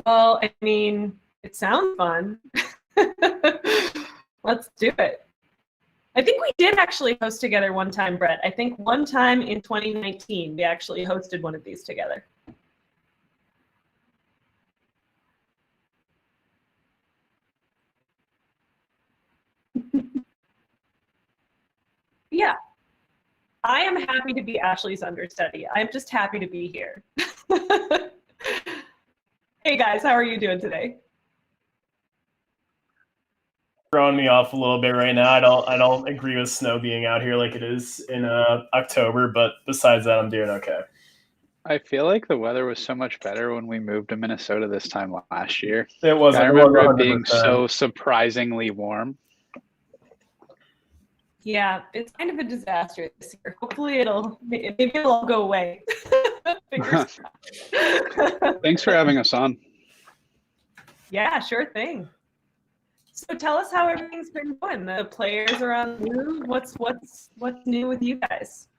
Well, I mean, it sounds fun. Let's do it. I think we did actually host together one time, Brett. I think one time in 2019, we actually hosted one of these together. Yeah. I am happy to be Ashley's understudy. I'm just happy to be here. Hey guys, how are you doing today? Throwing me off a little bit right now. I don't agree with snow being out here like it is in October, but besides that, I'm doing okay. I feel like the weather was so much better when we moved to Minnesota this time last year. It was. I It was remember it being 100%. so surprisingly warm. Yeah, it's kind of a disaster this year. Hopefully maybe it'll all go away. Fingers crossed. Thanks for having us on. Yeah, sure thing. So tell us how everything's been going. The players are on the move. What's new with you guys?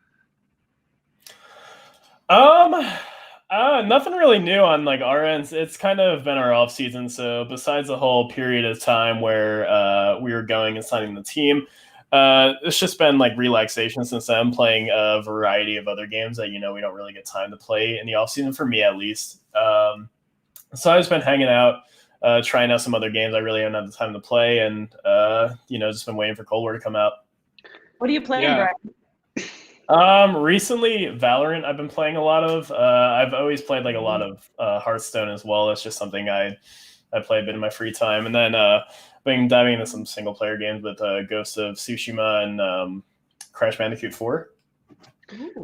Nothing really new on like our ends. It's kind of been our off season. So besides the whole period of time where we were going and signing the team, it's just been like relaxation since then, playing a variety of other games that we don't really get time to play in the off season, for me at least. So I've just been hanging out, trying out some other games I really haven't had the time to play, and just been waiting for Cold War to come out. What are you playing, Yeah. Brian? Recently, Valorant I've been playing a lot of. I've always played like a lot of Hearthstone as well. It's just something I play a bit in my free time. And then been diving into some single player games with Ghost of Tsushima and Crash Bandicoot 4.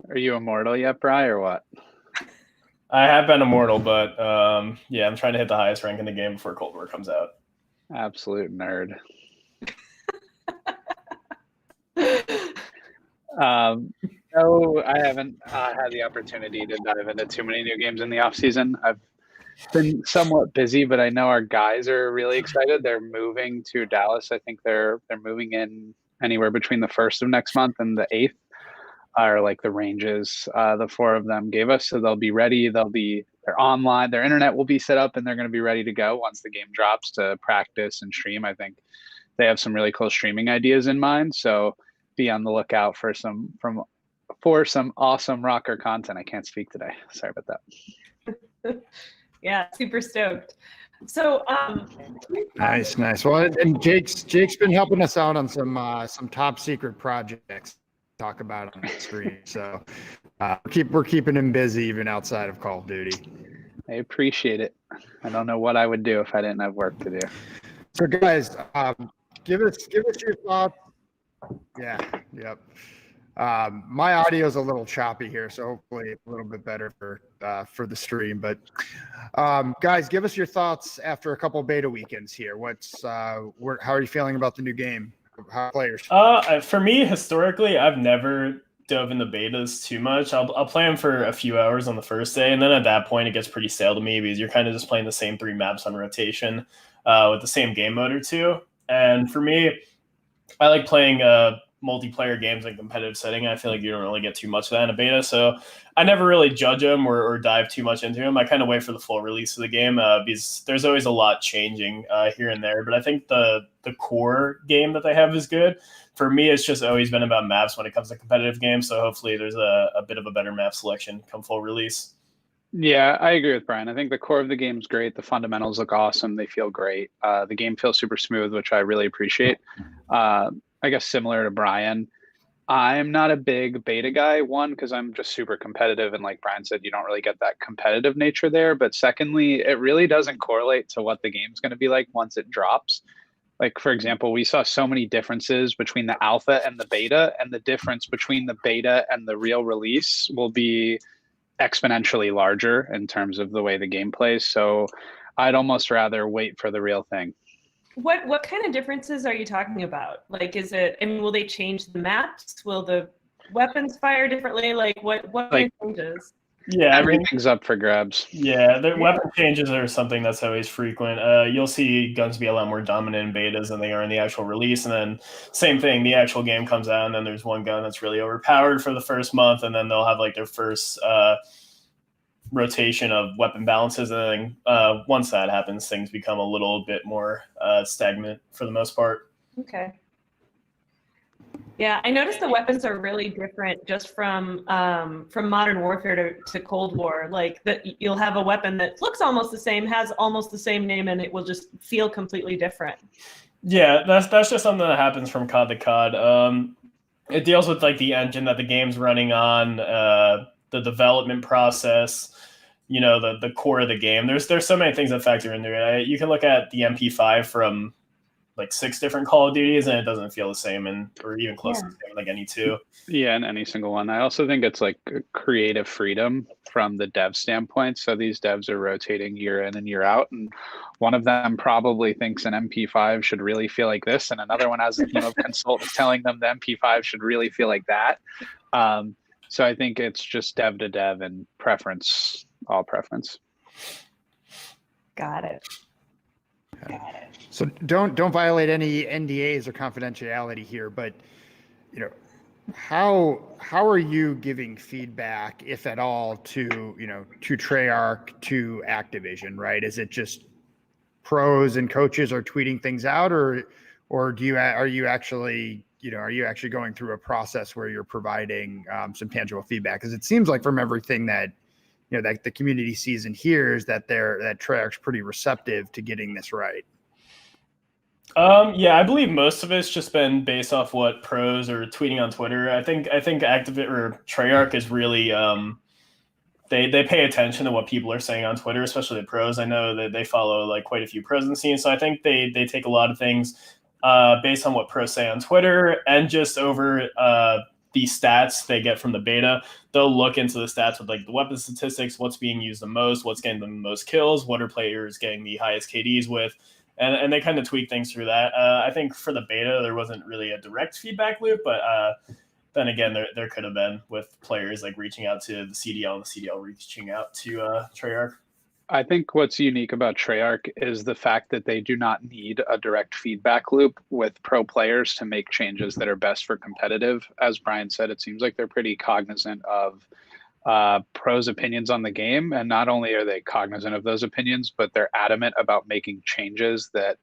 Are you immortal yet, Bri, or what? I have been immortal, but yeah, I'm trying to hit the highest rank in the game before Cold War comes out. Absolute nerd. No, I haven't had the opportunity to dive into too many new games in the off season. I've been somewhat busy, but I know our guys are really excited. They're moving to Dallas. I think they're moving in anywhere between the 1st of next month and the 8th, are like the ranges the 4 of them gave us. So they'll be ready. They're online. Their internet will be set up, and they're going to be ready to go once the game drops to practice and stream. I think they have some really cool streaming ideas in mind. So be on the lookout for some awesome RØKKR content. I can't speak today. Sorry about that. Yeah, super stoked. So nice. Well, and Jake's been helping us out on some top secret projects to talk about on the stream. So we're keeping him busy even outside of Call of Duty. I appreciate it. I don't know what I would do if I didn't have work to do. So guys, give us your thoughts. Yeah. Yep. My audio is a little choppy here, so hopefully a little bit better for the stream. But guys, give us your thoughts after a couple beta weekends here. How are you feeling about the new game? How players? For me, historically, I've never dove into betas too much. I'll play them for a few hours on the first day, and then at that point, it gets pretty stale to me because you're kind of just playing the same 3 maps on rotation with the same game mode or two. And for me, I like playing multiplayer games in competitive setting. I feel like you don't really get too much of that in a beta, so I never really judge them or dive too much into them. I kind of wait for the full release of the game because there's always a lot changing here and there. But I think the core game that they have is good. For me, it's just always been about maps when it comes to competitive games, so hopefully there's a bit of a better map selection come full release. Yeah, I agree with Brian. I think the core of the game is great. The fundamentals look awesome. They feel great. The game feels super smooth, which I really appreciate. I guess similar to Brian, I'm not a big beta guy. One, because I'm just super competitive. And like Brian said, you don't really get that competitive nature there. But secondly, it really doesn't correlate to what the game's going to be like once it drops. Like, for example, we saw so many differences between the alpha and the beta, and the difference between the beta and the real release will be exponentially larger in terms of the way the game plays. So I'd almost rather wait for the real thing. What kind of differences are you talking about? Like, will they change the maps? Will the weapons fire differently? Like, what kind of changes? Yeah, everything's up for grabs. Yeah, the weapon changes are something that's always frequent. You'll see guns be a lot more dominant in betas than they are in the actual release, and then same thing, the actual game comes out, and then there's one gun that's really overpowered for the first month, and then they'll have like their first rotation of weapon balances, and then once that happens, things become a little bit more stagnant for the most part. Okay. Yeah, I noticed the weapons are really different just from Modern Warfare to Cold War. Like that, you'll have a weapon that looks almost the same, has almost the same name, and it will just feel completely different. Yeah, that's just something that happens from COD to COD. It deals with like the engine that the game's running on, the development process, the core of the game. There's so many things that factor into it. You can look at the MP5 from like 6 different Call of Duties, and it doesn't feel the same, or even close to the same, like any two. Yeah, in any single one. I also think it's like creative freedom from the dev standpoint. So these devs are rotating year in and year out, and one of them probably thinks an MP5 should really feel like this, and another one has a team of consultants telling them the MP5 should really feel like that. So I think it's just dev to dev and preference, all preference. Got it. So don't violate any NDAs or confidentiality here, but how are you giving feedback, if at all, to Treyarch, to Activision, right? Is it just pros and coaches are tweeting things out, or are you actually going through a process where you're providing some tangible feedback? Because it seems like from everything that that the community sees and hears that Treyarch's pretty receptive to getting this right. Yeah, I believe most of it's just been based off what pros are tweeting on Twitter. I think Activision or Treyarch is really they pay attention to what people are saying on Twitter, especially the pros. I know that they follow like quite a few pros in the scene, so I think they take a lot of things based on what pros say on Twitter, and just over the stats they get from the beta. They'll look into the stats with like the weapon statistics, what's being used the most, what's getting the most kills, what are players getting the highest KDs with. And they kind of tweak things through that. I think for the beta, there wasn't really a direct feedback loop, but then again, there could have been with players like reaching out to the CDL and the CDL reaching out to Treyarch. I think what's unique about Treyarch is the fact that they do not need a direct feedback loop with pro players to make changes that are best for competitive. As Brian said, it seems like they're pretty cognizant of pros' opinions on the game, and not only are they cognizant of those opinions, but they're adamant about making changes that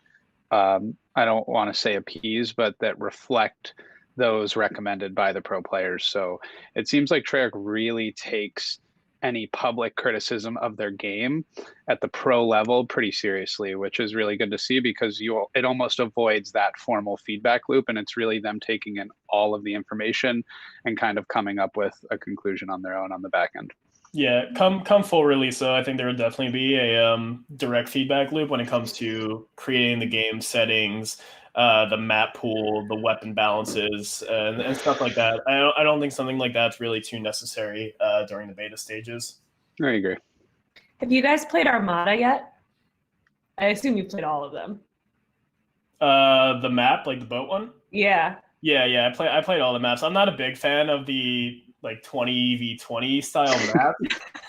I don't want to say appease, but that reflect those recommended by the pro players. So it seems like Treyarch really takes any public criticism of their game at the pro level pretty seriously, which is really good to see, because it almost avoids that formal feedback loop, and it's really them taking in all of the information and kind of coming up with a conclusion on their own on the back end. Yeah, come full release, though, I think there would definitely be a direct feedback loop when it comes to creating the game settings, the map pool, the weapon balances, and stuff like that. I don't think something like that's really too necessary during the beta stages. I agree. Have you guys played Armada yet? I assume you've played all of them. The map, like the boat one? Yeah. Yeah. I played all the maps. I'm not a big fan of the like 20v20 style map.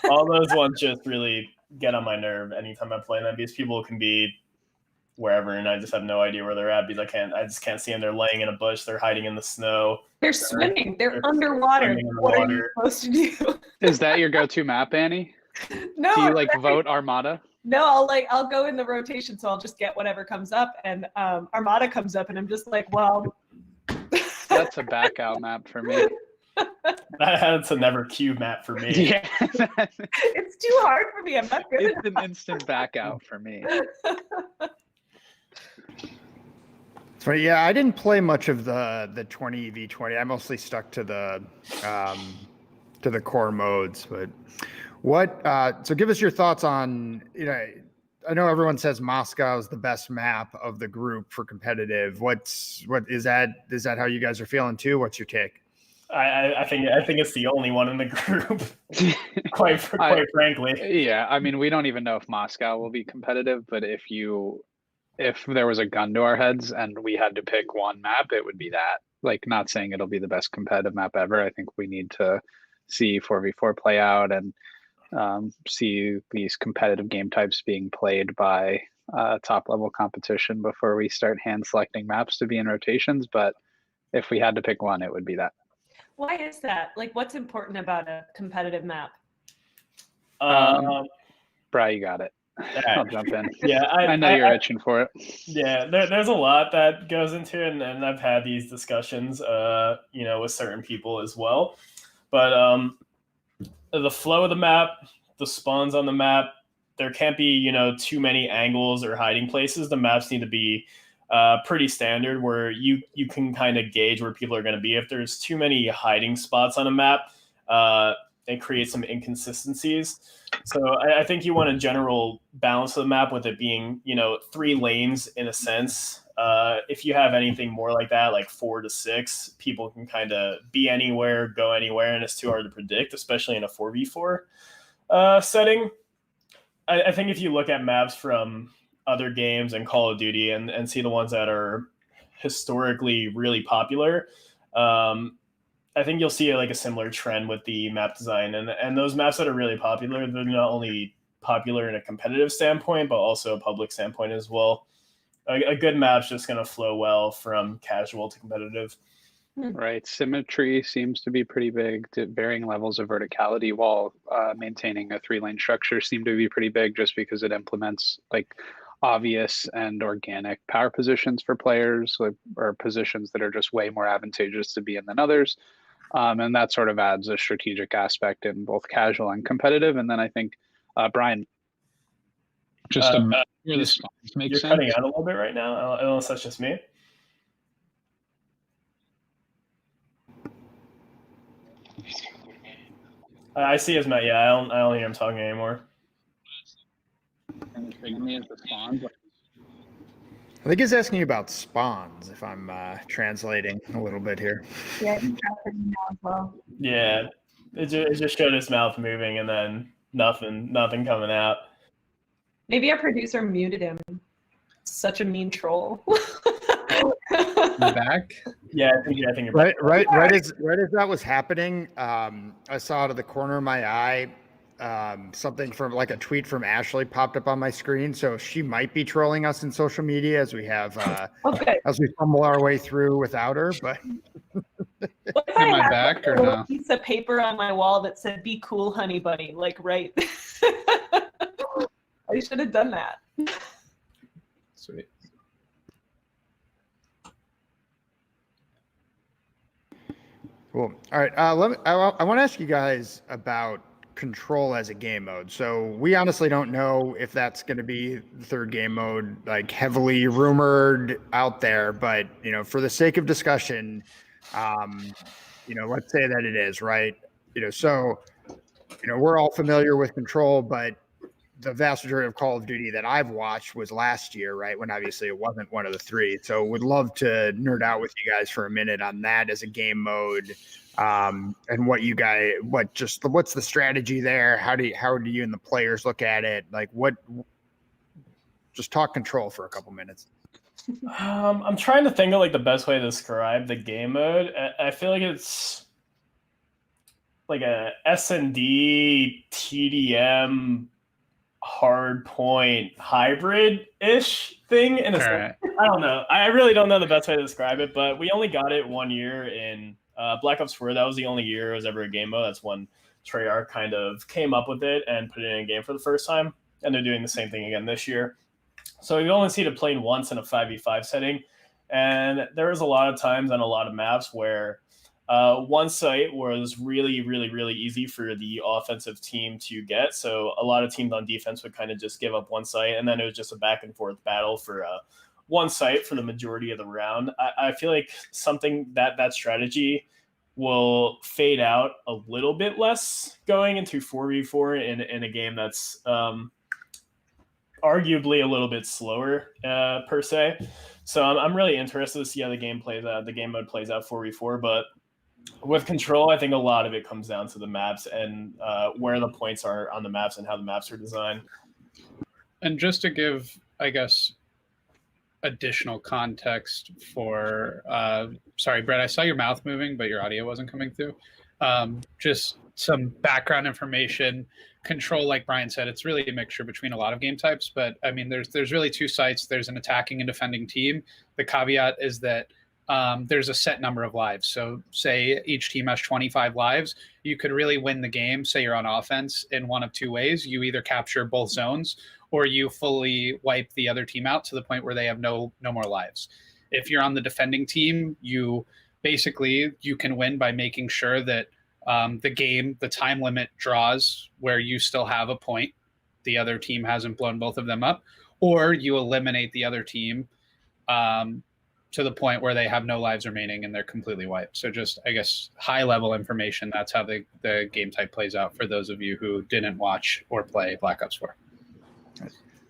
All those ones just really get on my nerve anytime I play them, because people can be wherever and I just have no idea where they're at, because I just can't see them. They're laying in a bush, they're hiding in the snow. They're swimming. They're underwater. What are you supposed to do? Is that your go-to map, Annie? No. Do you like vote Armada? No, I'll go in the rotation, so I'll just get whatever comes up, and Armada comes up, and I'm just like, well. That's a back out map for me. That's a never queue map for me. Yeah. It's too hard for me. I'm not good It's enough. an instant back out for me. So yeah, I didn't play much of the 20v20. I mostly stuck to the core modes. But so give us your thoughts on, I know everyone says Moscow is the best map of the group for competitive. What is that how you guys are feeling too? What's your take? I think it's the only one in the group, quite frankly. Yeah, I mean, we don't even know if Moscow will be competitive, but if there was a gun to our heads and we had to pick one map, it would be that. Like, not saying it'll be the best competitive map ever. I think we need to see 4v4 play out and see these competitive game types being played by top level competition before we start hand selecting maps to be in rotations. But if we had to pick one, it would be that. Why is that? Like, what's important about a competitive map? Bri, you got it. I'll jump in. Yeah, I know you're itching for it. Yeah, there's a lot that goes into it, and I've had these discussions, with certain people as well. But the flow of the map, the spawns on the map, there can't be, too many angles or hiding places. The maps need to be pretty standard where you can kind of gauge where people are going to be. If there's too many hiding spots on a map, it creates some inconsistencies. So I think you want a general balance of the map with it being, 3 lanes in a sense. If you have anything more like that, like 4 to 6, people can kind of be anywhere, go anywhere, and it's too hard to predict, especially in a 4v4 setting. I think if you look at maps from other games and Call of Duty and see the ones that are historically really popular, I think you'll see like a similar trend with the map design, and those maps that are really popular, they're not only popular in a competitive standpoint, but also a public standpoint as well. A good map's just going to flow well from casual to competitive. Right. Symmetry seems to be pretty big. Varying levels of verticality while maintaining a 3-lane structure seem to be pretty big, just because it implements like obvious and organic power positions for players, or positions that are just way more advantageous to be in than others. And that sort of adds a strategic aspect in both casual and competitive. And then I think, Brian, just about where the spawns make sense. You're cutting out a little bit right now, unless that's just me. I see his Matt. Yeah, I don't hear him talking anymore. And me as the spawns. I think he's asking you about spawns, if I'm translating a little bit here. Yeah, he's translating now as well. Yeah, it just showed his mouth moving and then nothing coming out. Maybe our producer muted him. Such a mean troll. Back? Yeah, I think you're right as that was happening, I saw out of the corner of my eye something from like a tweet from Ashley popped up on my screen. So she might be trolling us in social media as we have as we fumble our way through without her. But am I back or no? Piece of paper on my wall that said "Be cool, honey bunny." Like right. I should have done that. Sweet. Cool. All right. I want to ask you guys about control as a game mode. So we honestly don't know if that's going to be the third game mode, like heavily rumored out there. But for the sake of discussion, let's say that it is, right. We're all familiar with control, but the vast majority of Call of Duty that I've watched was last year, right? When obviously it wasn't one of the 3. So would love to nerd out with you guys for a minute on that as a game mode. And what's the strategy there? How do you and the players look at it? Like just talk control for a couple minutes. I'm trying to think of like the best way to describe the game mode. I feel like it's like a S&D TDM hard point hybrid-ish thing in a sense. I don't know. I really don't know the best way to describe it, but we only got it 1 year in Black Ops 4. That was the only year it was ever a game mode. That's when Treyarch kind of came up with it and put it in a game for the first time, and they're doing the same thing again this year. So we've only seen it played once in a 5v5 setting, and there was a lot of times on a lot of maps where one site was really, really, really easy for the offensive team to get. So a lot of teams on defense would kind of just give up one site, and then it was just a back and forth battle for one site for the majority of the round. I feel like something that strategy will fade out a little bit less going into 4v4 in a game that's arguably a little bit slower per se. So I'm really interested to see how the game mode plays out 4v4, but with control, I think a lot of it comes down to the maps and where the points are on the maps and how the maps are designed. And just to give, I guess, additional context for, sorry, Brett, I saw your mouth moving, but your audio wasn't coming through. Just some background information. Control, like Brian said, it's really a mixture between a lot of game types, but I mean, there's really 2 sites. There's an attacking and defending team. The caveat is that there's a set number of lives. So say each team has 25 lives. You could really win the game, say you're on offense, in one of two ways. You either capture both zones or you fully wipe the other team out to the point where they have no more lives. If you're on the defending team, you can win by making sure that the time limit draws where you still have a point. The other team hasn't blown both of them up, or you eliminate the other team to the point where they have no lives remaining and they're completely wiped. So just, I guess, high level information. That's how the game type plays out for those of you who didn't watch or play Black Ops 4.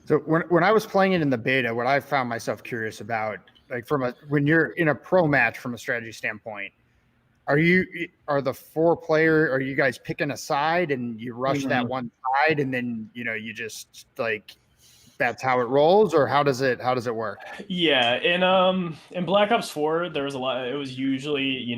So when I was playing it in the beta, what I found myself curious about, like when you're in a pro match from a strategy standpoint, are you guys picking a side and you rush that one side and then, you just like, that's how it rolls, or how does it work? Yeah, in Black Ops 4, there was a lot. It was usually,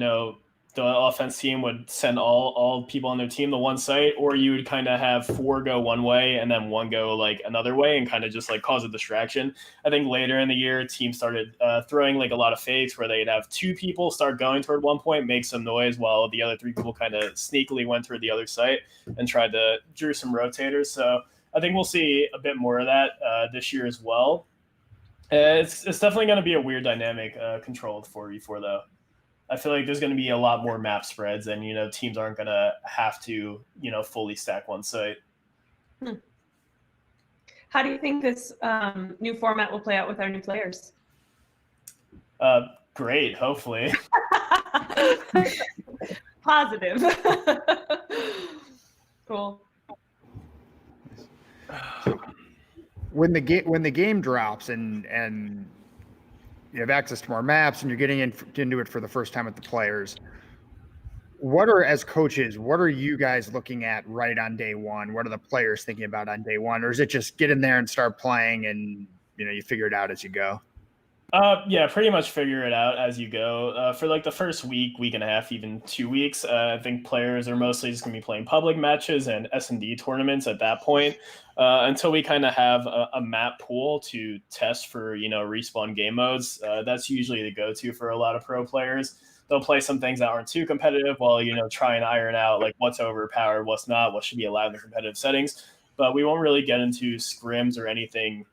the offense team would send all people on their team to one site, or you would kind of have 4 go one way and then 1 go like another way and kind of just like cause a distraction. I think later in the year, teams started throwing like a lot of fakes where they'd have 2 people start going toward one point, make some noise while the other 3 people kind of sneakily went toward the other site and tried to drew some rotators. So I think we'll see a bit more of that this year as well. It's definitely going to be a weird dynamic controlled 4v4 though. I feel like there's going to be a lot more map spreads, and teams aren't going to have to fully stack one site. How do you think this new format will play out with our new players? Great, hopefully. Positive. Cool. When the game drops and you have access to more maps and you're getting into it for the first time with the players, as coaches, what are you guys looking at right on day one? What are the players thinking about on day one? Or is it just get in there and start playing and you figure it out as you go? Yeah, pretty much figure it out as you go. For like the first week and a half, even 2 weeks, I think players are mostly just going to be playing public matches and S&D tournaments at that point, until we kind of have a map pool to test for, respawn game modes. That's usually the go-to for a lot of pro players. They'll play some things that aren't too competitive while, try and iron out like what's overpowered, what's not, what should be allowed in the competitive settings. But we won't really get into scrims or anything,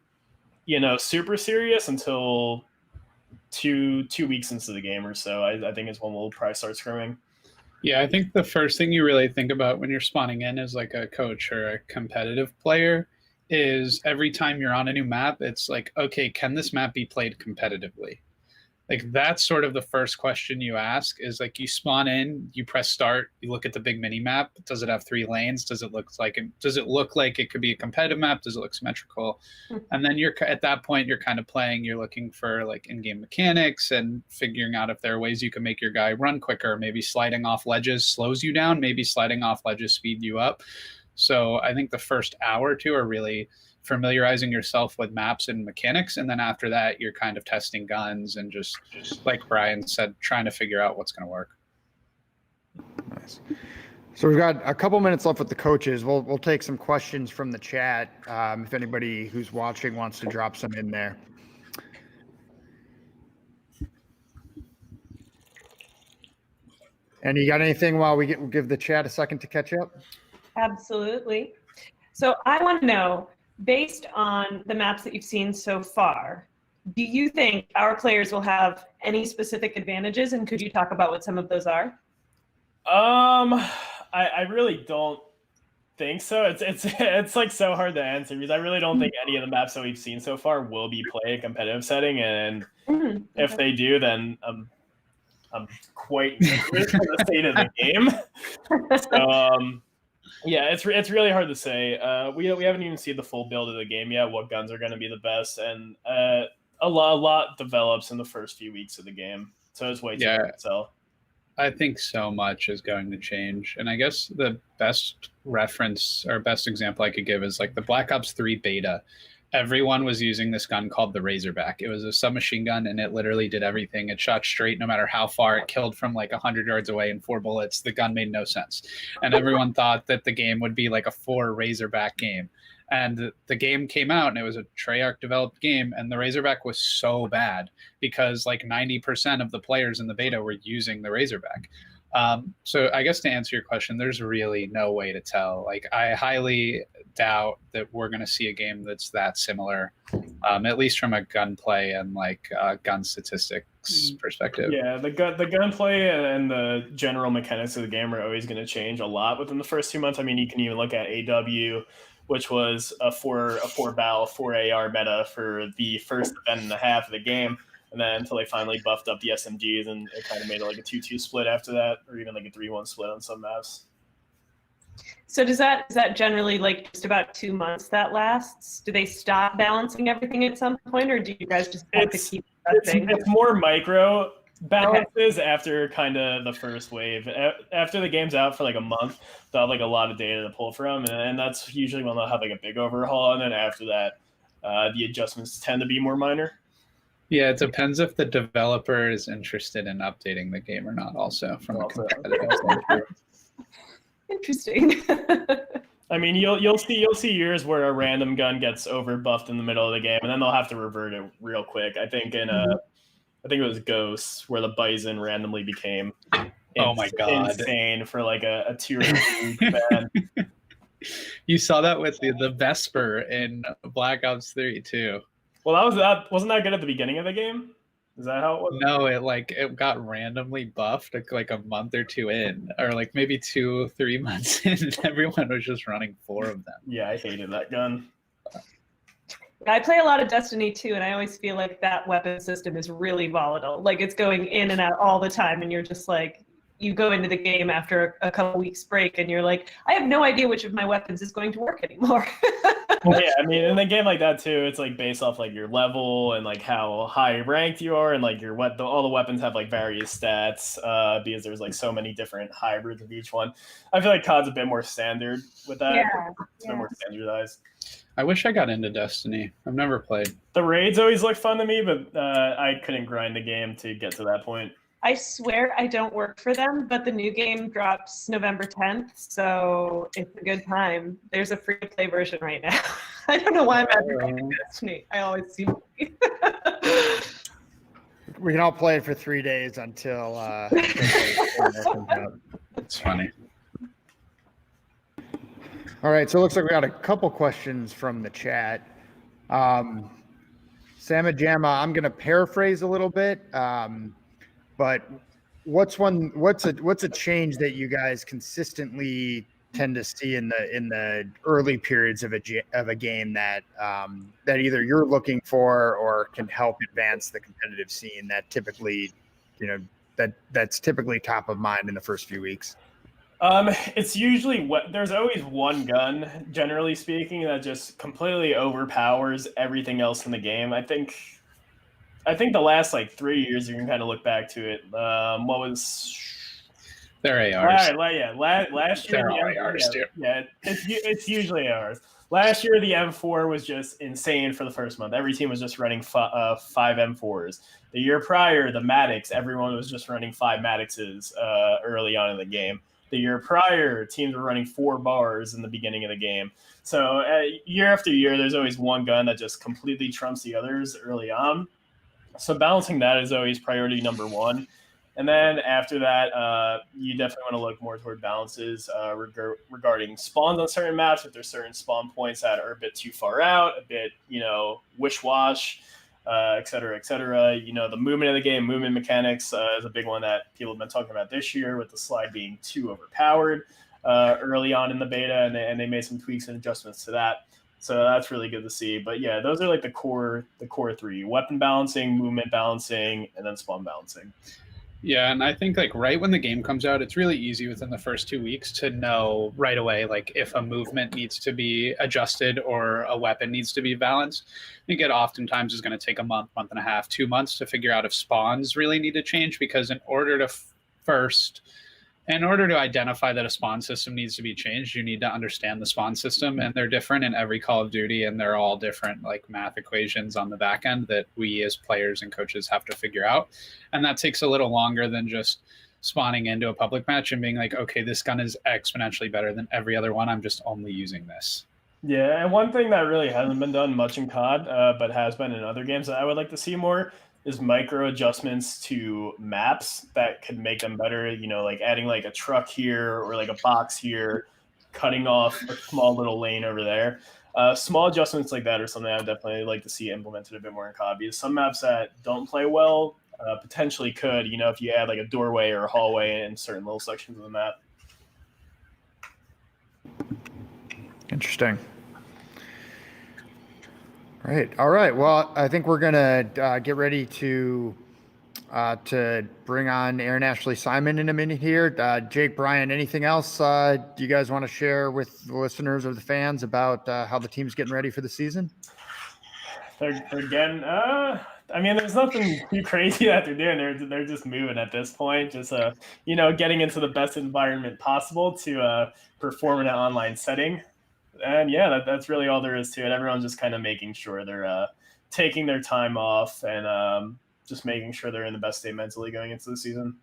super serious until two weeks into the game or so. I think is when we'll probably start scrimming. Yeah, I think the first thing you really think about when you're spawning in as like a coach or a competitive player is every time you're on a new map, it's like, okay, can this map be played competitively? Like that's sort of the first question you ask is like you spawn in, you press start, you look at the big mini map. Does it have 3 lanes? Does it look like it could be a competitive map? Does it look symmetrical? And then at that point, you're kind of playing, you're looking for like in-game mechanics and figuring out if there are ways you can make your guy run quicker. Maybe sliding off ledges slows you down. Maybe sliding off ledges speed you up. So I think the first hour or 2 are really familiarizing yourself with maps and mechanics, and then after that you're kind of testing guns and just like Brian said, trying to figure out what's going to work. Nice. So we've got a couple minutes left with the coaches. We'll take some questions from the chat if anybody who's watching wants to drop some in there. And you got anything while we give the chat a second to catch up? Absolutely. So I want to know, based on the maps that you've seen so far, do you think our players will have any specific advantages, and could you talk about what some of those are? I really don't think so. It's like so hard to answer because I really don't think any of the maps that we've seen so far will be played in a competitive setting, and if they do, then I'm quite nervous for the state of the game. So yeah, it's really hard to say. We haven't even seen the full build of the game yet, what guns are going to be the best, and a lot develops in the first few weeks of the game. So it's way too hard to tell. I think so much is going to change. And I guess the best reference or best example I could give is like the Black Ops 3 beta. Everyone was using this gun called the Razorback. It was a submachine gun, and it literally did everything. It shot straight no matter how far. It killed from like 100 yards away in 4 bullets. The gun made no sense. And everyone thought that the game would be like a 4 Razorback game. And the game came out, and it was a Treyarch developed game, and the Razorback was so bad because like 90% of the players in the beta were using the Razorback. So I guess to answer your question, there's really no way to tell. Like, I highly doubt that we're going to see a game that's that similar, at least from a gunplay and like gun statistics perspective. Yeah, the gunplay and the general mechanics of the game are always going to change a lot within the first 2 months. I mean, you can even look at AW, which was a four barrel 4 AR meta for the first event and a half of the game. And then until they finally buffed up the SMGs, and it kind of made it like a 2-2 split after that, or even like a 3-1 split on some maps. So is that generally like just about 2 months that lasts? Do they stop balancing everything at some point, or do you guys just have to keep adjusting? It's more micro balances after kind of the first wave. After the game's out for like a month, they'll have like a lot of data to pull from, and that's usually when they'll have like a big overhaul. And then after that, the adjustments tend to be more minor. Yeah, it depends if the developer is interested in updating the game or not. Also, from a competitive standpoint. Interesting. I mean, you'll see years where a random gun gets over buffed in the middle of the game, and then they'll have to revert it real quick. I think it was Ghosts where the Bison randomly became oh my god insane for like a 2 or 3 ban. You saw that with the Vesper in Black Ops 3 too. Well, wasn't that good at the beginning of the game? Is that how it was? No, it got randomly buffed like a month or two in, or like maybe 2-3 months in. Everyone was just running 4 of them. Yeah, I hated that gun. I play a lot of Destiny 2, and I always feel like that weapon system is really volatile. Like, it's going in and out all the time, and you're just like, you go into the game after a couple weeks break, and you're like, I have no idea which of my weapons is going to work anymore. Well, yeah, I mean, in a game like that too, it's like based off like your level and like how high ranked you are, and like all the weapons have like various stats because there's like so many different hybrids of each one. I feel like COD's a bit more standard with that. Yeah, it's a bit more standardized. I wish I got into Destiny. I've never played. The raids always look fun to me, but I couldn't grind the game to get to that point. I swear I don't work for them, but the new game drops November 10th, so it's a good time. There's a free-to-play version right now. I don't know why I'm advocating Destiny. I always seem to be. We can all play it for 3 days until It's funny. All right, so it looks like we got a couple questions from the chat. Sama Jamma, I'm going to paraphrase a little bit. But what's a change that you guys consistently tend to see in the early periods of a game that either you're looking for or can help advance the competitive scene that typically, that's typically top of mind in the first few weeks? It's usually there's always one gun, generally speaking, that just completely overpowers everything else in the game. I think the last like 3 years you can kind of look back to it. What was their ARs? Last year there are ARs too. Yeah, it's usually ARs. Last year the M4 was just insane for the first month. Every team was just running 5 M4s. The year prior, the Maddox, everyone was just running 5 Maddoxes early on in the game. The year prior, teams were running 4 bars in the beginning of the game. So year after year, there's always one gun that just completely trumps the others early on. So balancing that is always priority number 1. And then after that, you definitely want to look more toward balances regarding spawns on certain maps. If there's certain spawn points that are a bit too far out, a bit, wish-wash, et cetera, et cetera. The movement of the game, movement mechanics is a big one that people have been talking about this year, with the slide being too overpowered early on in the beta, and they made some tweaks and adjustments to that. So that's really good to see. But yeah, those are like the core 3: weapon balancing, movement balancing, and then spawn balancing. Yeah, and I think like right when the game comes out, it's really easy within the first 2 weeks to know right away like if a movement needs to be adjusted or a weapon needs to be balanced. I think it oftentimes is going to take a month and a half, 2 months to figure out if spawns really need to change, because in order to identify that a spawn system needs to be changed, you need to understand the spawn system, and they're different in every Call of Duty, and they're all different like math equations on the back end that we as players and coaches have to figure out. And that takes a little longer than just spawning into a public match and being like, okay, this gun is exponentially better than every other one. I'm just only using this. Yeah, and one thing that really hasn't been done much in COD, but has been in other games that I would like to see more is micro adjustments to maps that could make them better. You know, like adding like a truck here or like a box here, cutting off a small little lane over there. Small adjustments like that are something I'd definitely like to see implemented a bit more in COD, because some maps that don't play well potentially could, you know, if you add like a doorway or a hallway in certain little sections of the map. Interesting. Great. All right. Well, I think we're gonna get ready to bring on Erin Ashley Simon in a minute here. Jake, Brian, anything else you guys want to share with the listeners or the fans about how the team's getting ready for the season? They're getting. I mean, there's nothing too crazy that they're doing. They're just moving at this point. Just you know, getting into the best environment possible to perform in an online setting. And yeah, that's really all there is to it. Everyone's just kind of making sure they're taking their time off and just making sure they're in the best state mentally going into the season.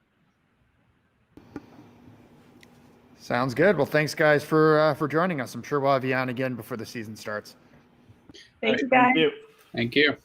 Sounds good. Well, thanks guys for joining us. I'm sure we'll have you on again before the season starts. Thank you, guys. Thank you. Thank you.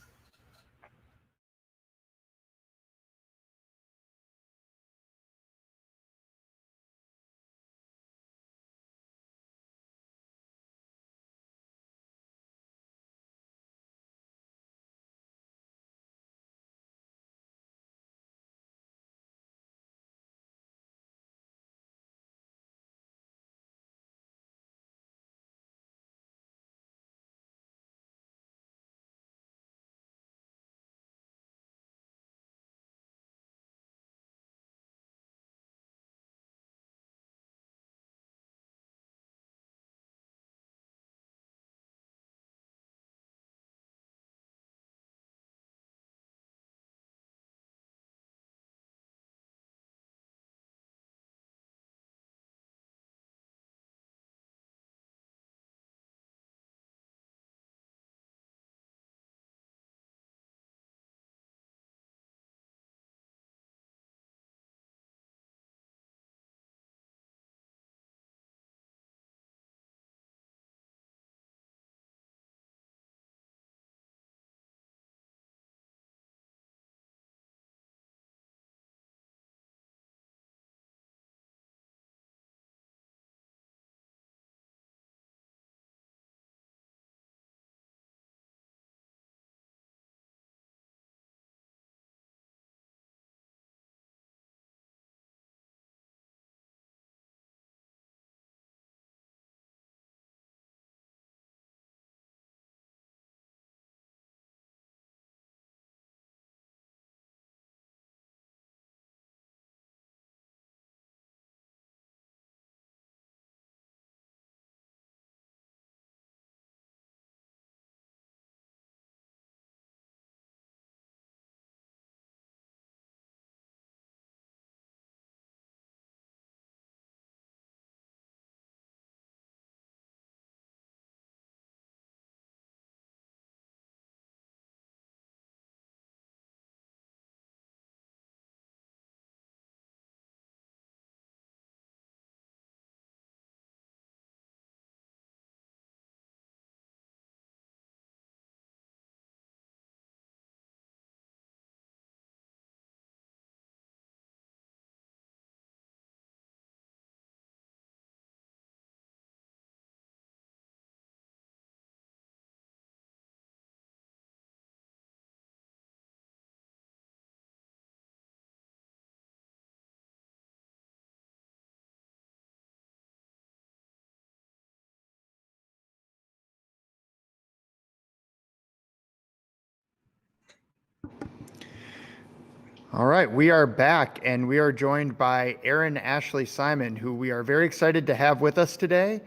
All right, we are back and we are joined by Erin Ashley Simon, who we are very excited to have with us today.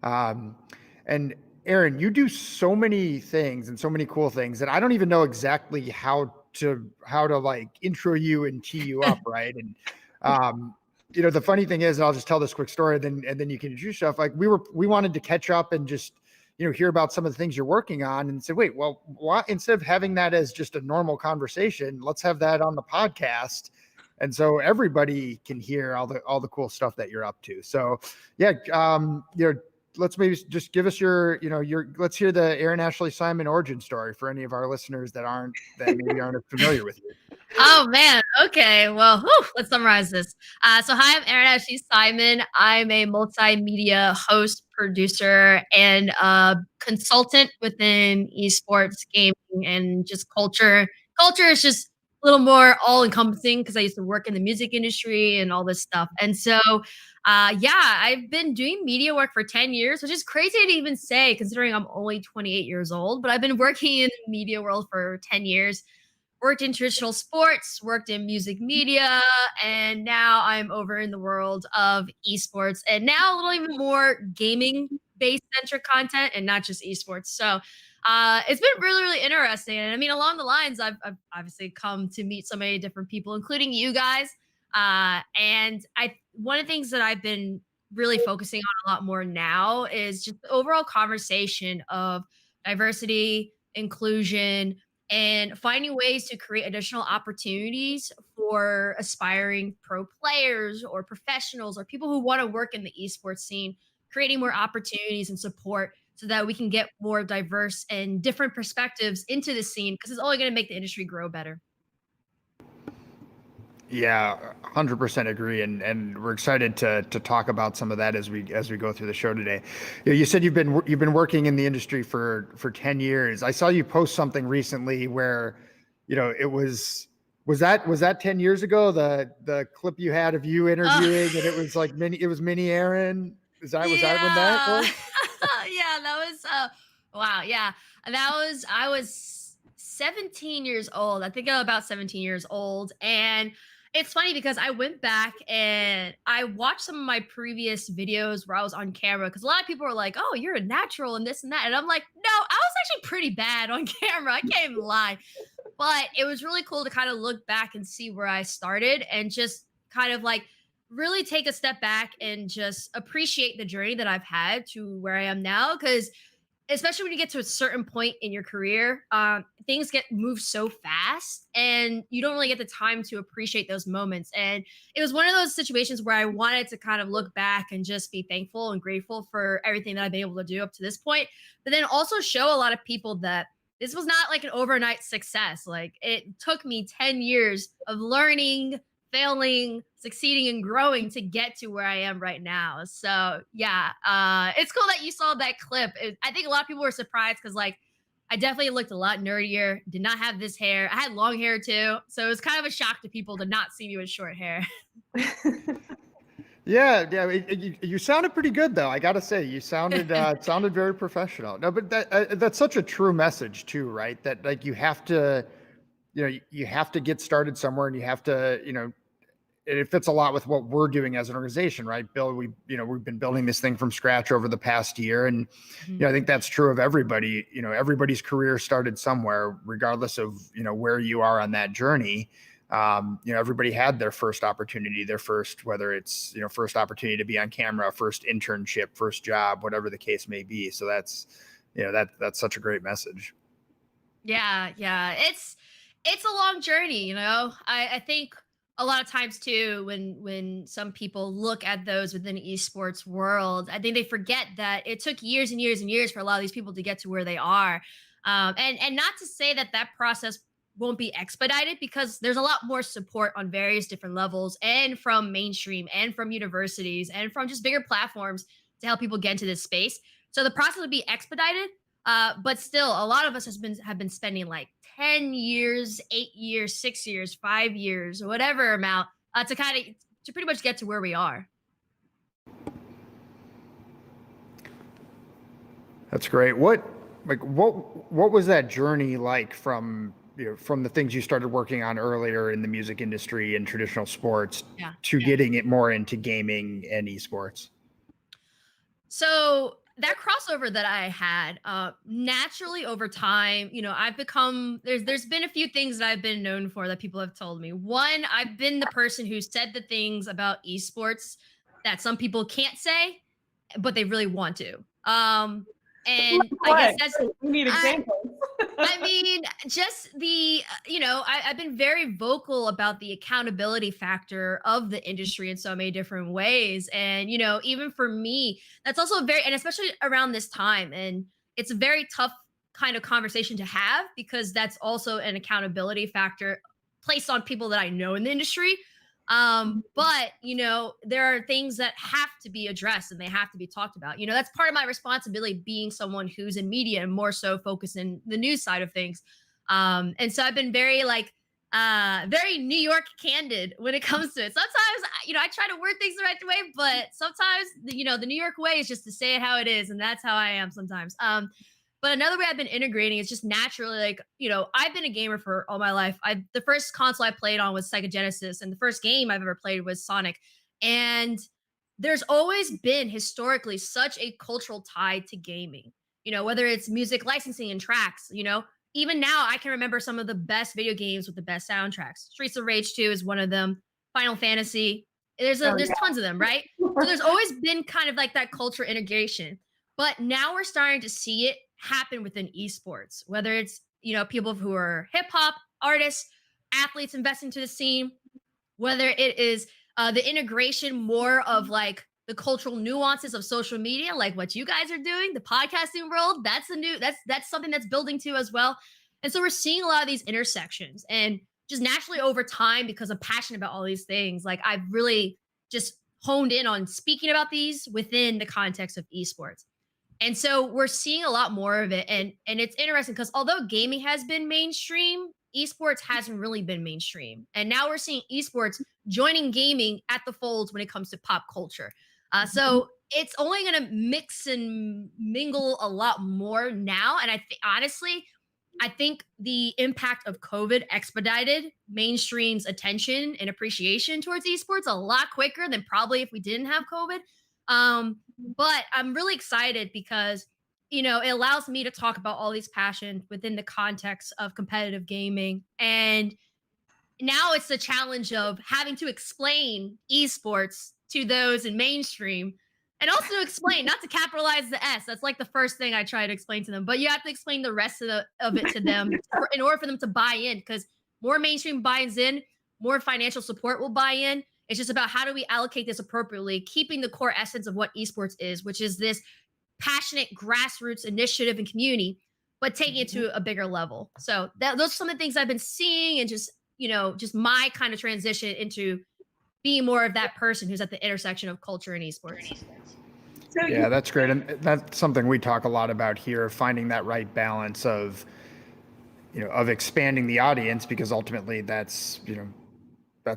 And Erin, you do so many things and so many cool things that I don't even know exactly how to like intro you and tee you up, right? And you know, the funny thing is, and I'll just tell this quick story, and then you can introduce yourself. Like we wanted to catch up and just, you know, hear about some of the things you're working on, and said, wait, well, why, instead of having that as just a normal conversation, let's have that on the podcast. And so everybody can hear all the cool stuff that you're up to. So yeah, you know, let's maybe just give us your let's hear the Erin Ashley Simon origin story for any of our listeners that maybe aren't familiar with you. Oh man. Okay. Well, let's summarize this. So hi, I'm Erin Ashley Simon. I'm a multimedia host, producer, and consultant within esports gaming and just culture. Culture is just a little more all encompassing because I used to work in the music industry and all this stuff. And so I've been doing media work for 10 years, which is crazy to even say considering I'm only 28 years old, but I've been working in the media world for 10 years. Worked in traditional sports, worked in music media, and now I'm over in the world of esports and now a little even more gaming based centric content and not just esports. So it's been really, really interesting. And I mean, along the lines, I've obviously come to meet so many different people, including you guys. One of the things that I've been really focusing on a lot more now is just the overall conversation of diversity, inclusion, and finding ways to create additional opportunities for aspiring pro players or professionals or people who want to work in the esports scene, creating more opportunities and support so that we can get more diverse and different perspectives into the scene because it's only going to make the industry grow better. Yeah, 100% agree, and we're excited to talk about some of that as we go through the show today. You said you've been working in the industry for 10 years. I saw you post something recently where, it was that 10 years ago, the clip you had of you interviewing, and it was like mini Erin. Was that when that was? Yeah, that was wow, yeah. I was 17 years old. I think I'm about 17 years old, and it's funny because I went back and I watched some of my previous videos where I was on camera because a lot of people were like, "Oh, you're a natural and this and that," and I'm like, "No, I was actually pretty bad on camera. I can't even lie." But it was really cool to kind of look back and see where I started and just kind of like really take a step back and just appreciate the journey that I've had to where I am now. Because especially when you get to a certain point in your career, things get moved so fast and you don't really get the time to appreciate those moments. And it was one of those situations where I wanted to kind of look back and just be thankful and grateful for everything that I've been able to do up to this point, but then also show a lot of people that this was not like an overnight success. Like it took me 10 years of learning, failing, succeeding, and growing to get to where I am right now. So it's cool that you saw that clip. I think a lot of people were surprised because like I definitely looked a lot nerdier, did not have this hair. I had long hair too. So it was kind of a shock to people to not see me with short hair. Yeah. You sounded pretty good though. I gotta say, you sounded very professional. No, but that's such a true message too, right? That like you have to get started somewhere, and you have to, it fits a lot with what we're doing as an organization, right? Bill, we've been building this thing from scratch over the past year. And, I think that's true of everybody. Everybody's career started somewhere, regardless of, where you are on that journey. Everybody had their first opportunity, whether it's, first opportunity to be on camera, first internship, first job, whatever the case may be. So that's such a great message. Yeah. It's a long journey, I think a lot of times too, when some people look at those within the esports world, I think they forget that it took years and years and years for a lot of these people to get to where they are. And not to say that process won't be expedited, because there's a lot more support on various different levels and from mainstream and from universities and from just bigger platforms to help people get into this space. So the process will be expedited. But still, a lot of us have been spending like 10 years, 8 years, 6 years, 5 years, whatever amount to pretty much get to where we are. That's great. What was that journey like from the things you started working on earlier in the music industry and traditional sports to getting it more into gaming and esports? So that crossover that I had, naturally over time, I've become, there's been a few things that I've been known for that people have told me. One, I've been the person who said the things about esports that some people can't say, but they really want to. And I guess we need examples. I mean, just I've been very vocal about the accountability factor of the industry in so many different ways. And, even for me, that's also and especially around this time. And it's a very tough kind of conversation to have because that's also an accountability factor placed on people that I know in the industry. But there are things that have to be addressed and they have to be talked about. That's part of my responsibility being someone who's in media and more so focused in the news side of things. And so I've been very very New York candid when it comes to it. Sometimes, I try to word things the right way, but sometimes, the New York way is just to say it how it is. And that's how I am sometimes. But another way I've been integrating is just naturally, I've been a gamer for all my life. The first console I played on was Sega Genesis, and the first game I've ever played was Sonic. And there's always been historically such a cultural tie to gaming, whether it's music licensing and tracks, even now I can remember some of the best video games with the best soundtracks. Streets of Rage 2 is one of them. Final Fantasy. There's tons of them, right? So there's always been kind of like that culture integration. But now we're starting to see it happen within esports, whether it's, people who are hip hop artists, athletes investing into the scene, whether it is the integration more of like the cultural nuances of social media, like what you guys are doing, the podcasting world, that's something that's building too as well. And so we're seeing a lot of these intersections, and just naturally over time, because I'm passionate about all these things, like I've really just honed in on speaking about these within the context of esports. And so we're seeing a lot more of it. And it's interesting because although gaming has been mainstream, esports hasn't really been mainstream. And now we're seeing esports joining gaming at the folds when it comes to pop culture. So it's only going to mix and mingle a lot more now. And honestly, I think the impact of COVID expedited mainstream's attention and appreciation towards esports a lot quicker than probably if we didn't have COVID. But I'm really excited because, it allows me to talk about all these passions within the context of competitive gaming. And now it's the challenge of having to explain esports to those in mainstream, and also explain, not to capitalize the S. That's like the first thing I try to explain to them, but you have to explain the rest of it to them in order for them to buy in, because more mainstream buys in, more financial support will buy in. It's just about how do we allocate this appropriately, keeping the core essence of what esports is, which is this passionate grassroots initiative and community, but taking it to a bigger level. So those are some of the things I've been seeing, and just, just my kind of transition into being more of that person who's at the intersection of culture and esports. So yeah, that's great. And that's something we talk a lot about here, finding that right balance of, of expanding the audience, because ultimately that's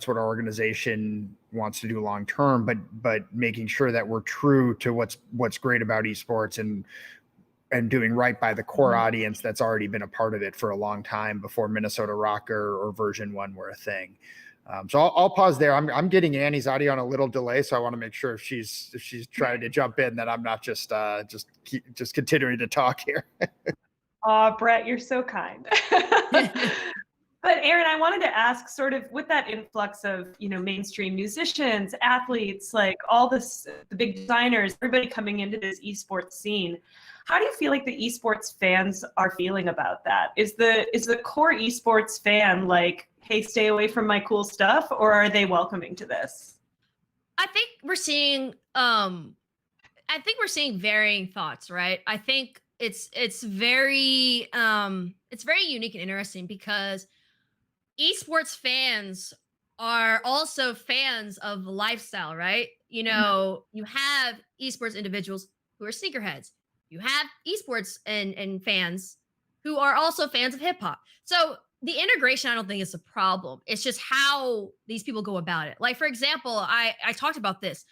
what our organization wants to do long term, but making sure that we're true to what's great about esports, and doing right by the core audience that's already been a part of it for a long time before Minnesota RØKKR or version 1 were a thing. So I'll pause there. I'm getting Annie's audio on a little delay, so I want to make sure if she's trying to jump in, that I'm not just continuing to talk here. Aw, Brett, you're so kind. But Erin, I wanted to ask, sort of with that influx of, mainstream musicians, athletes, like all this, the big designers, everybody coming into this esports scene, how do you feel like the esports fans are feeling about that? Is the core esports fan like, hey, stay away from my cool stuff, or are they welcoming to this? I think we're seeing varying thoughts, right? I think it's very unique and interesting because esports fans are also fans of lifestyle, right? You have esports individuals who are sneakerheads. You have esports and fans who are also fans of hip hop. So the integration, I don't think is a problem. It's just how these people go about it. Like, for example, I talked about this.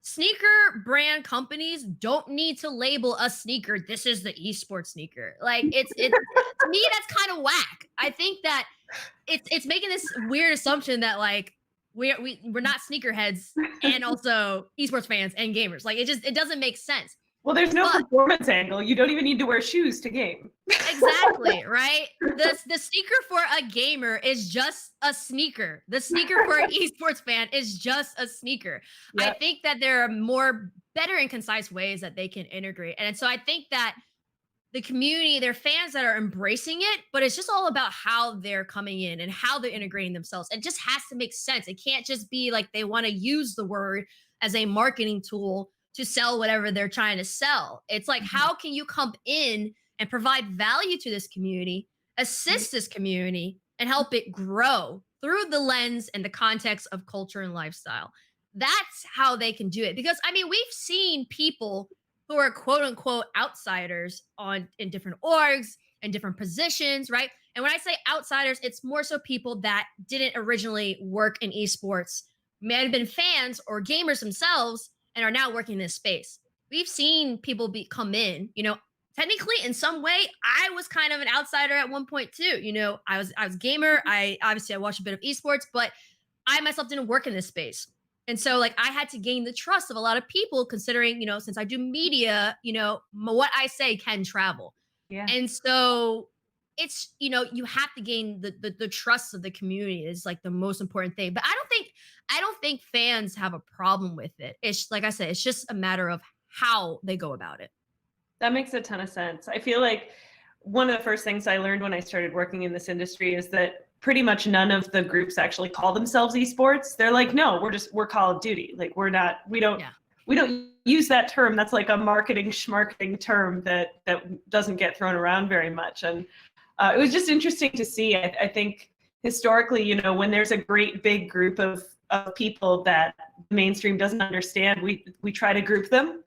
Sneaker brand companies don't need to label a sneaker, this is the esports sneaker. Like, it's to me, that's kind of whack. I think that it's making this weird assumption that like we're not sneakerheads and also esports fans and gamers. Like, it doesn't make sense. Well, there's no performance angle. You don't even need to wear shoes to game. Exactly, right? The sneaker for a gamer is just a sneaker. The sneaker for an esports fan is just a sneaker. Yep. I think that there are better and concise ways that they can integrate. And so I think that the community, they're fans that are embracing it, but it's just all about how they're coming in and how they're integrating themselves. It just has to make sense. It can't just be like they want to use the word as a marketing tool to sell whatever they're trying to sell. It's like, how can you come in and provide value to this community, assist this community, and help it grow through the lens and the context of culture and lifestyle? That's how they can do it. Because I mean, we've seen people who are quote unquote outsiders in different orgs and different positions, right? And when I say outsiders, it's more so people that didn't originally work in esports, may have been fans or gamers themselves, and are now working in this space. We've seen people come in, technically in some way, I was kind of an outsider at one point too. I was a gamer. I watched a bit of esports, but I myself didn't work in this space. And so like I had to gain the trust of a lot of people, considering, since I do media, what I say can travel. Yeah. And so it's, you have to gain the trust of the community is like the most important thing. But I don't think fans have a problem with it. It's like I said, it's just a matter of how they go about it. That makes a ton of sense. I feel like one of the first things I learned when I started working in this industry is that pretty much none of the groups actually call themselves esports. They're like, no, we're Call of Duty. Like we don't use that term. That's like a marketing schmarketing term that doesn't get thrown around very much. And it was just interesting to see. I think historically, when there's a great big group of people that the mainstream doesn't understand, we try to group them.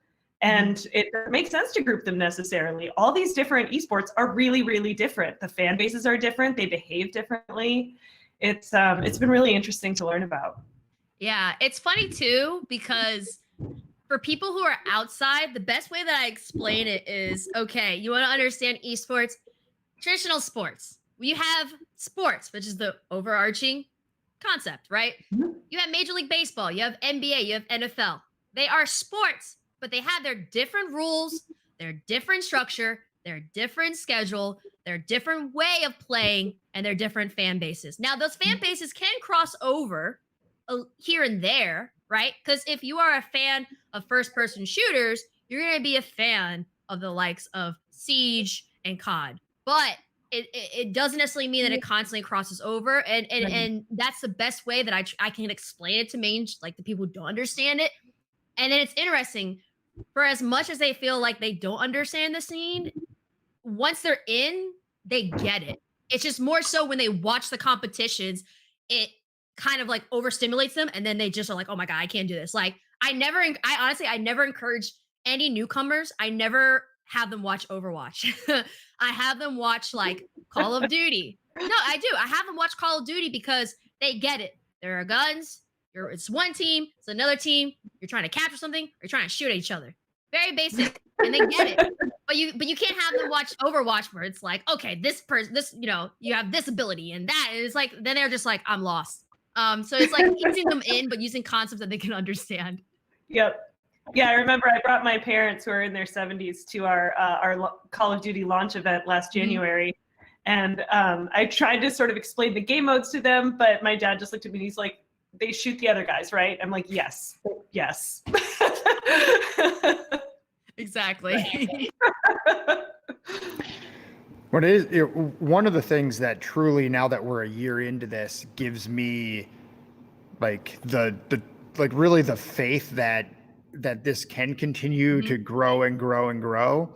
And it doesn't make sense to group them necessarily. All these different esports are really, really different. The fan bases are different. They behave differently. It's been really interesting to learn about. Yeah, it's funny too, because for people who are outside, the best way that I explain it is, okay, you want to understand esports, traditional sports. You have sports, which is the overarching concept, right? Mm-hmm. You have Major League Baseball, you have NBA, you have NFL. They are sports, but they have their different rules, their different structure, their different schedule, their different way of playing, and their different fan bases. Now, those fan bases can cross over here and there, right? Because if you are a fan of first-person shooters, you're going to be a fan of the likes of Siege and COD. But it doesn't necessarily mean that it constantly crosses over. And that's the best way that I can explain it to the people who don't understand it. And then it's interesting, for as much as they feel like they don't understand the scene, once they're in, they get it. It's just more so when they watch the competitions, it kind of like overstimulates them, and then they just are like, oh my God, I can't do this. Like I never encourage any newcomers. I never have them watch Overwatch. I have them watch like Call of Duty. No, I do. I have them watch Call of Duty because they get it. There are guns. It's one team, it's another team. You're trying to capture something, or you're trying to shoot at each other. Very basic, and they get it. But you can't have them watch Overwatch where it's like, okay, this you have this ability and that, and it's like then they're just like, I'm lost. So it's like easing them in, but using concepts that they can understand. Yep. Yeah, I remember I brought my parents who are in their 70s to our Call of Duty launch event last January. And I tried to sort of explain the game modes to them, but my dad just looked at me and he's like, they shoot the other guys, right? I'm like, yes. Exactly. What is one of the things that truly, now that we're a year into this, gives me like really the faith that this can continue to grow and grow and grow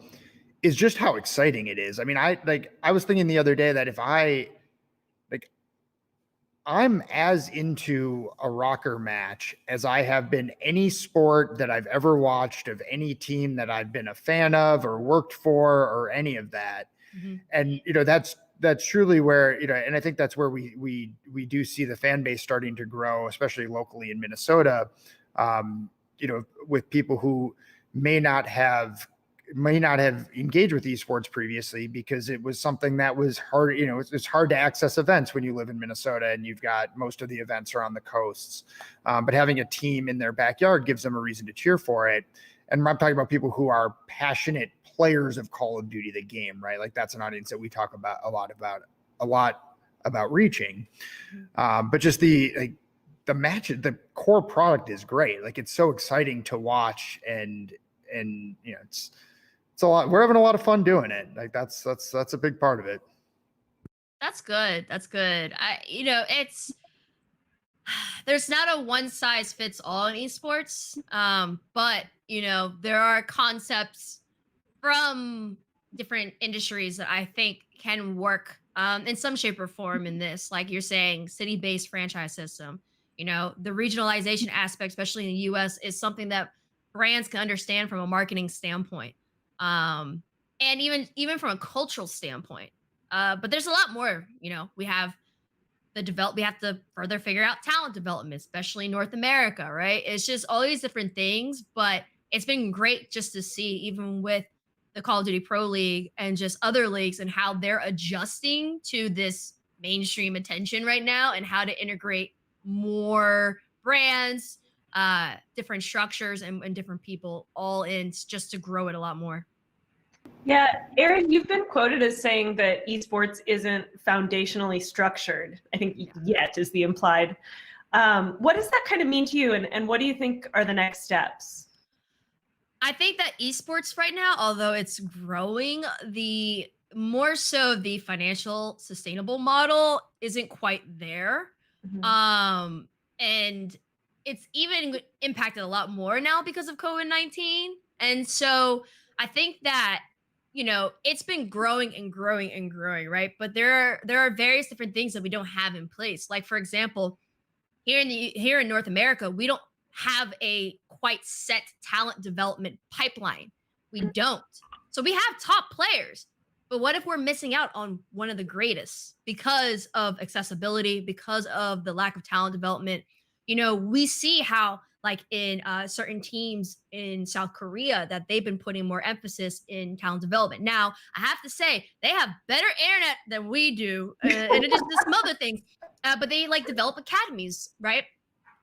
is just how exciting it is. I mean, I was thinking the other day that if I'm as into a RØKKR match as I have been any sport that I've ever watched, of any team that I've been a fan of or worked for or any of that. Mm-hmm. And, that's truly where, and I think that's where we do see the fan base starting to grow, especially locally in Minnesota, with people who may not have engaged with esports previously because it was something that was hard. It's hard to access events when you live in Minnesota and you've got most of the events are on the coasts. But having a team in their backyard gives them a reason to cheer for it. And I'm talking about people who are passionate players of Call of Duty, the game, right? Like that's an audience that we talk about a lot about reaching. But just the match, the core product is great. Like it's so exciting to watch, and it's it's a lot. We're having a lot of fun doing it. Like that's a big part of it. That's good. That's good. It's there's not a one size fits all in esports. But there are concepts from different industries that I think can work in some shape or form in this. Like you're saying, city-based franchise system. The regionalization aspect, especially in the US, is something that brands can understand from a marketing standpoint. And even from a cultural standpoint. But there's a lot more. We have we have to further figure out talent development, especially in North America, right? It's just all these different things, but it's been great just to see, even with the Call of Duty Pro League and just other leagues, and how they're adjusting to this mainstream attention right now, and how to integrate more brands, different structures, and different people all in just to grow it a lot more. Yeah, Erin, you've been quoted as saying that esports isn't foundationally structured. I think yet is the implied. What does that kind of mean to you, and what do you think are the next steps? I think that esports right now, although it's growing, the more so the financial sustainable model isn't quite there. And it's even impacted a lot more now because of COVID-19. And so I think that it's been growing and growing and growing, right? But there are various different things that we don't have in place. Like, for example, here in North America, we don't have a quite set talent development pipeline. We don't. So we have top players, but what if we're missing out on one of the greatest because of accessibility, because of the lack of talent development? We see how, like in certain teams in South Korea, that they've been putting more emphasis in talent development. Now, I have to say, they have better internet than we do, and it is just some other things. But they develop academies, right?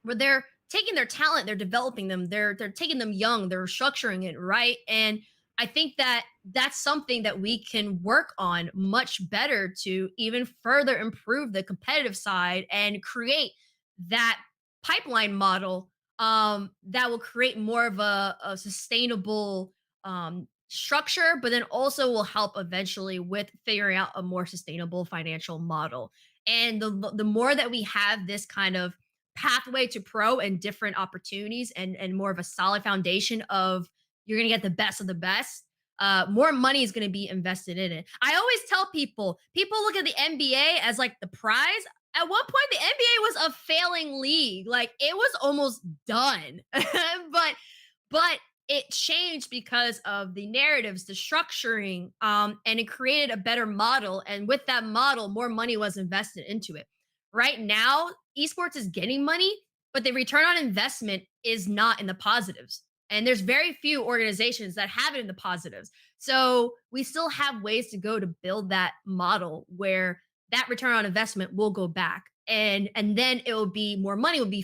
Where they're taking their talent, they're developing them, they're taking them young, they're structuring it right. And I think that that's something that we can work on much better to even further improve the competitive side and create that pipeline model that will create more of a sustainable structure, but then also will help eventually with figuring out a more sustainable financial model. And the more that we have this kind of pathway to pro and different opportunities, and more of a solid foundation of you're going to get the best of the best, more money is going to be invested in it. I always tell people look at the NBA as like the prize. At one point, the NBA was a failing league. Like, it was almost done. but it changed because of the narratives, the structuring, and it created a better model. And with that model, more money was invested into it. Right now, esports is getting money, but the return on investment is not in the positives. And there's very few organizations that have it in the positives. So we still have ways to go to build that model where that return on investment will go back, and then it will be more money will be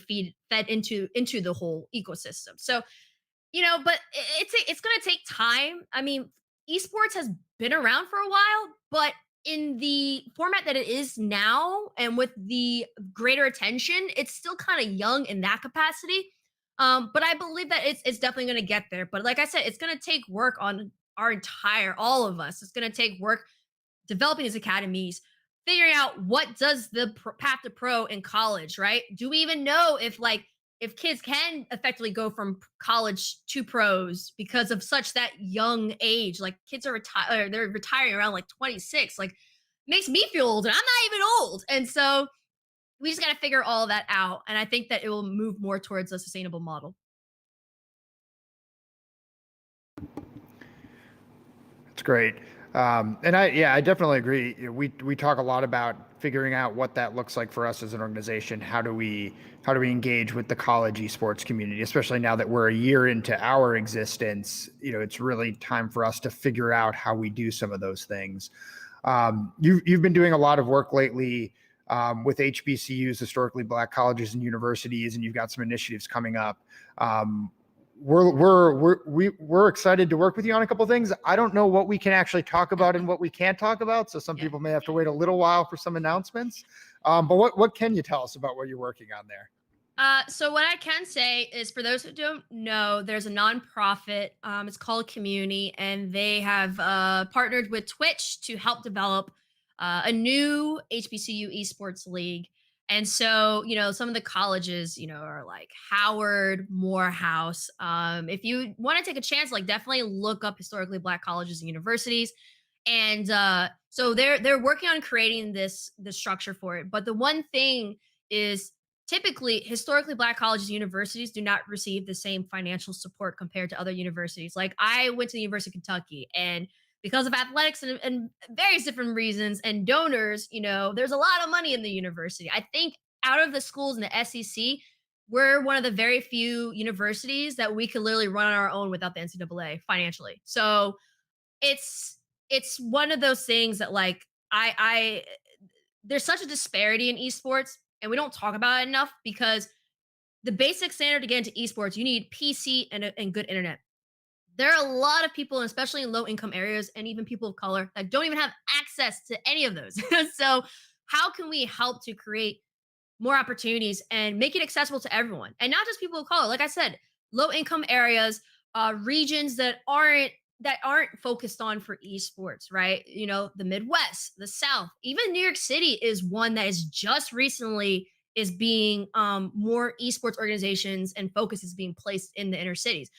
fed into the whole ecosystem. So, but it's going to take time. I mean, esports has been around for a while, but in the format that it is now, and with the greater attention, it's still kind of young in that capacity. But I believe that it's definitely going to get there. But like I said, it's going to take work on all of us. It's going to take work developing these academies, figuring out what does the path to pro in college, right? Do we even know if kids can effectively go from college to pros because of such that young age? Like, kids are they're retiring around like 26. Like, makes me feel old, and I'm not even old. And so we just got to figure all that out. And I think that it will move more towards a sustainable model. That's great. And I definitely agree. We talk a lot about figuring out what that looks like for us as an organization. How do we engage with the college esports community, especially now that we're a year into our existence? It's really time for us to figure out how we do some of those things. You've been doing a lot of work lately with HBCUs, historically Black colleges and universities, and you've got some initiatives coming up. We're excited to work with you on a couple of things. I don't know what we can actually talk about and what we can't talk about, so some people may have to wait a little while for some announcements. But what can you tell us about what you're working on there? So what I can say is, for those who don't know, there's a nonprofit. It's called Community, and they have partnered with Twitch to help develop a new HBCU esports league. And so, some of the colleges, are like Howard, Morehouse. If you want to take a chance, like definitely look up historically Black colleges and universities. And so they're working on creating this structure for it. But the one thing is, typically historically Black colleges and universities do not receive the same financial support compared to other universities. Like, I went to the University of Kentucky, and because of athletics and various different reasons and donors, there's a lot of money in the university. I think out of the schools in the SEC, we're one of the very few universities that we could literally run on our own without the NCAA financially. So it's one of those things that, like, I there's such a disparity in esports, and we don't talk about it enough, because the basic standard to get into esports, you need PC and good internet. There are a lot of people, especially in low income areas and even people of color, that don't even have access to any of those. So how can we help to create more opportunities and make it accessible to everyone, and not just people of color? Like I said, low income areas, regions that aren't focused on for esports, right? The Midwest, the South, even New York City is one that is just recently is being more esports organizations and focus is being placed in the inner cities.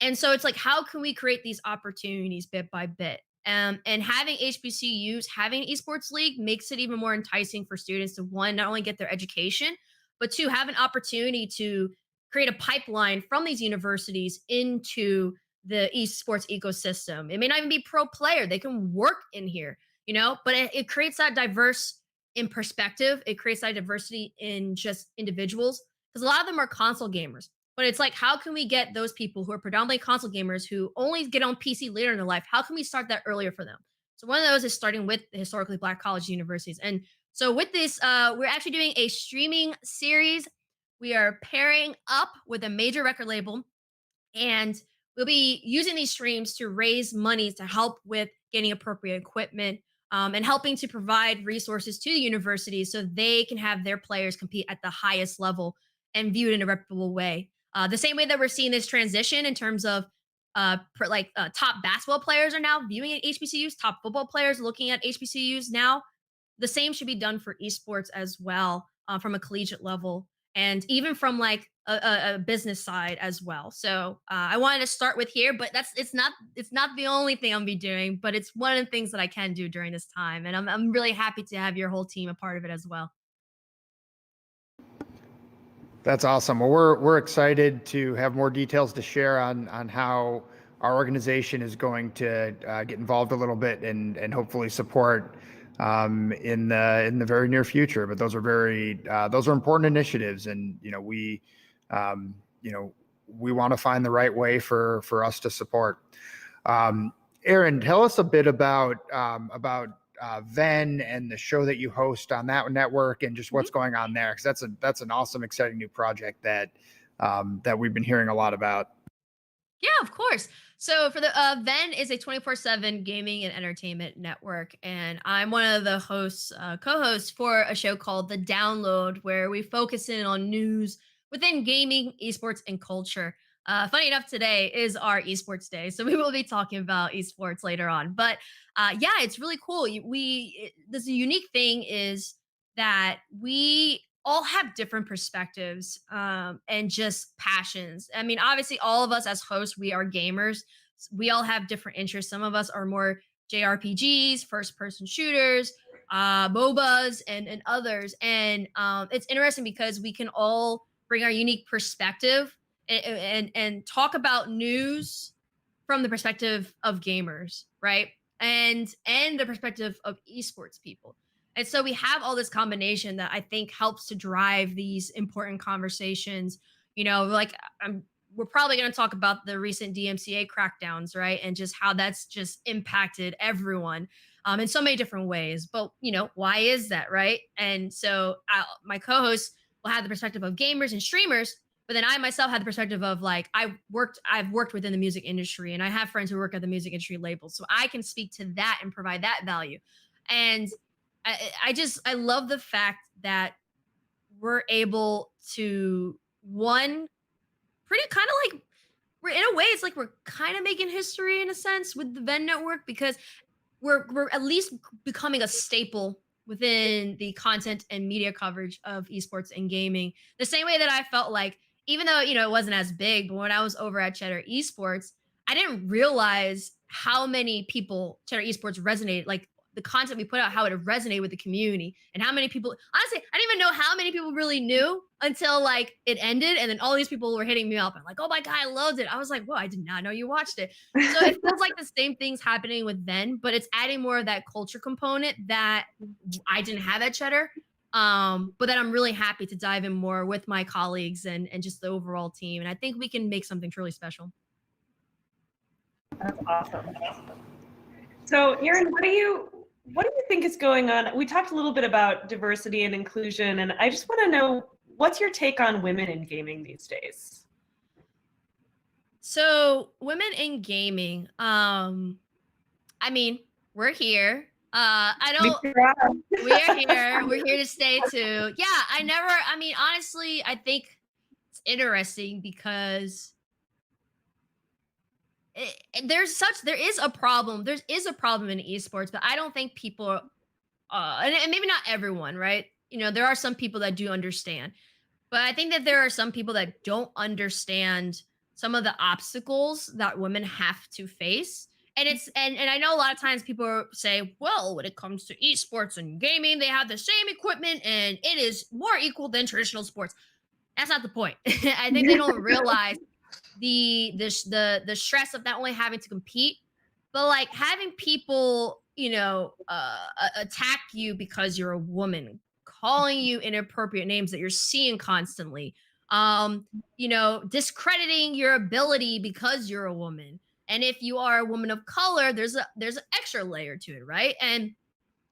And so it's like, how can we create these opportunities bit by bit? And having HBCUs, having esports league makes it even more enticing for students to, one, not only get their education, but two, have an opportunity to create a pipeline from these universities into the esports ecosystem. It may not even be pro player; they can work in here, But it creates that diverse in perspective. It creates that diversity in just individuals, because a lot of them are console gamers. But it's like, how can we get those people who are predominantly console gamers who only get on PC later in their life? How can we start that earlier for them? So one of those is starting with the historically Black college universities. And so with this, we're actually doing a streaming series. We are pairing up with a major record label, and we'll be using these streams to raise money to help with getting appropriate equipment, and helping to provide resources to the universities so they can have their players compete at the highest level and viewed in a reputable way. The same way that we're seeing this transition in terms of top basketball players are now viewing at HBCUs, top football players looking at HBCUs now, the same should be done for esports as well, from a collegiate level, and even from like a business side as well. So I wanted to start with here, but it's not the only thing I'll be doing, but it's one of the things that I can do during this time, and I'm really happy to have your whole team a part of it as well. That's awesome. Well, we're excited to have more details to share on how our organization is going to get involved a little bit and hopefully support in the very near future. But those are important initiatives, and we we want to find the right way for us to support. Erin, tell us a bit about Venn and the show that you host on that network, and just what's going on there, because that's an awesome, exciting new project that we've been hearing a lot about. Yeah, of course. So for the Venn is a 24/7 gaming and entertainment network, and I'm one of the hosts, co-hosts for a show called The Download, where we focus in on news within gaming, esports, and culture. Funny enough, today is our esports day, so we will be talking about esports later on. But yeah, it's really cool. This unique thing is that we all have different perspectives, and just passions. I mean, obviously, all of us as hosts, we are gamers. We all have different interests. Some of us are more JRPGs, first person shooters, MOBAs, and others. And it's interesting because we can all bring our unique perspective and talk about news from the perspective of gamers, right? And the perspective of esports people. And so we have all this combination that I think helps to drive these important conversations. Like, we're probably going to talk about the recent DMCA crackdowns, right? And just how that's just impacted everyone, in so many different ways. But, why is that, right? And so my co hosts will have the perspective of gamers and streamers. But then I myself had the perspective of, like, I've worked within the music industry, and I have friends who work at the music industry labels. So I can speak to that and provide that value. And I love the fact that we're able to pretty kind of like we're in a way it's like we're kind of making history in a sense with the Venn network because we're at least becoming a staple within the content and media coverage of esports and gaming. The same way that I felt like, even though it wasn't as big, but when I was over at Cheddar Esports, I didn't realize how many people Cheddar Esports resonated, like the content we put out, how it resonated with the community, and how many people. Honestly, I didn't even know how many people really knew until like it ended, and then all these people were hitting me up and like, "Oh my god, I loved it!" I was like, "Whoa, I did not know you watched it." So it feels like the same thing's happening with Ven, but it's adding more of that culture component that I didn't have at Cheddar. But then I'm really happy to dive in more with my colleagues and just the overall team, and I think we can make something truly special. That's awesome. So, Erin, what do you think is going on? We talked a little bit about diversity and inclusion, and I just want to know, what's your take on women in gaming these days? So, women in gaming, I mean, we're here. I don't. We are here. We're here to stay too. Yeah, I mean, honestly, I think it's interesting because there is a problem. There is a problem in esports, but I don't think people, and maybe not everyone, right? There are some people that do understand, but I think that there are some people that don't understand some of the obstacles that women have to face. And I know a lot of times people say, well, when it comes to esports and gaming, they have the same equipment and it is more equal than traditional sports. That's not the point. I think they don't realize the stress of not only having to compete, but like having people, attack you because you're a woman, calling you inappropriate names that you're seeing constantly, discrediting your ability because you're a woman. And if you are a woman of color, there's an extra layer to it, right? And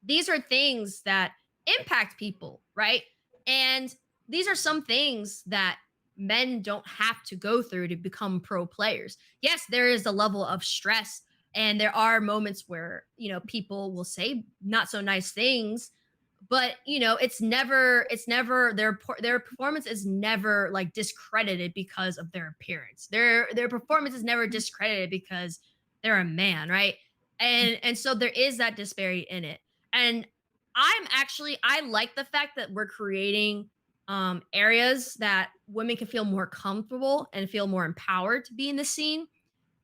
these are things that impact people, right? And these are some things that men don't have to go through to become pro players. Yes, there is a level of stress, and there are moments where people will say not so nice things, but it's never their performance is never like discredited because of their appearance. Their performance is never discredited because they're a man, right? And so there is that disparity in it. And I like the fact that we're creating areas that women can feel more comfortable and feel more empowered to be in the scene.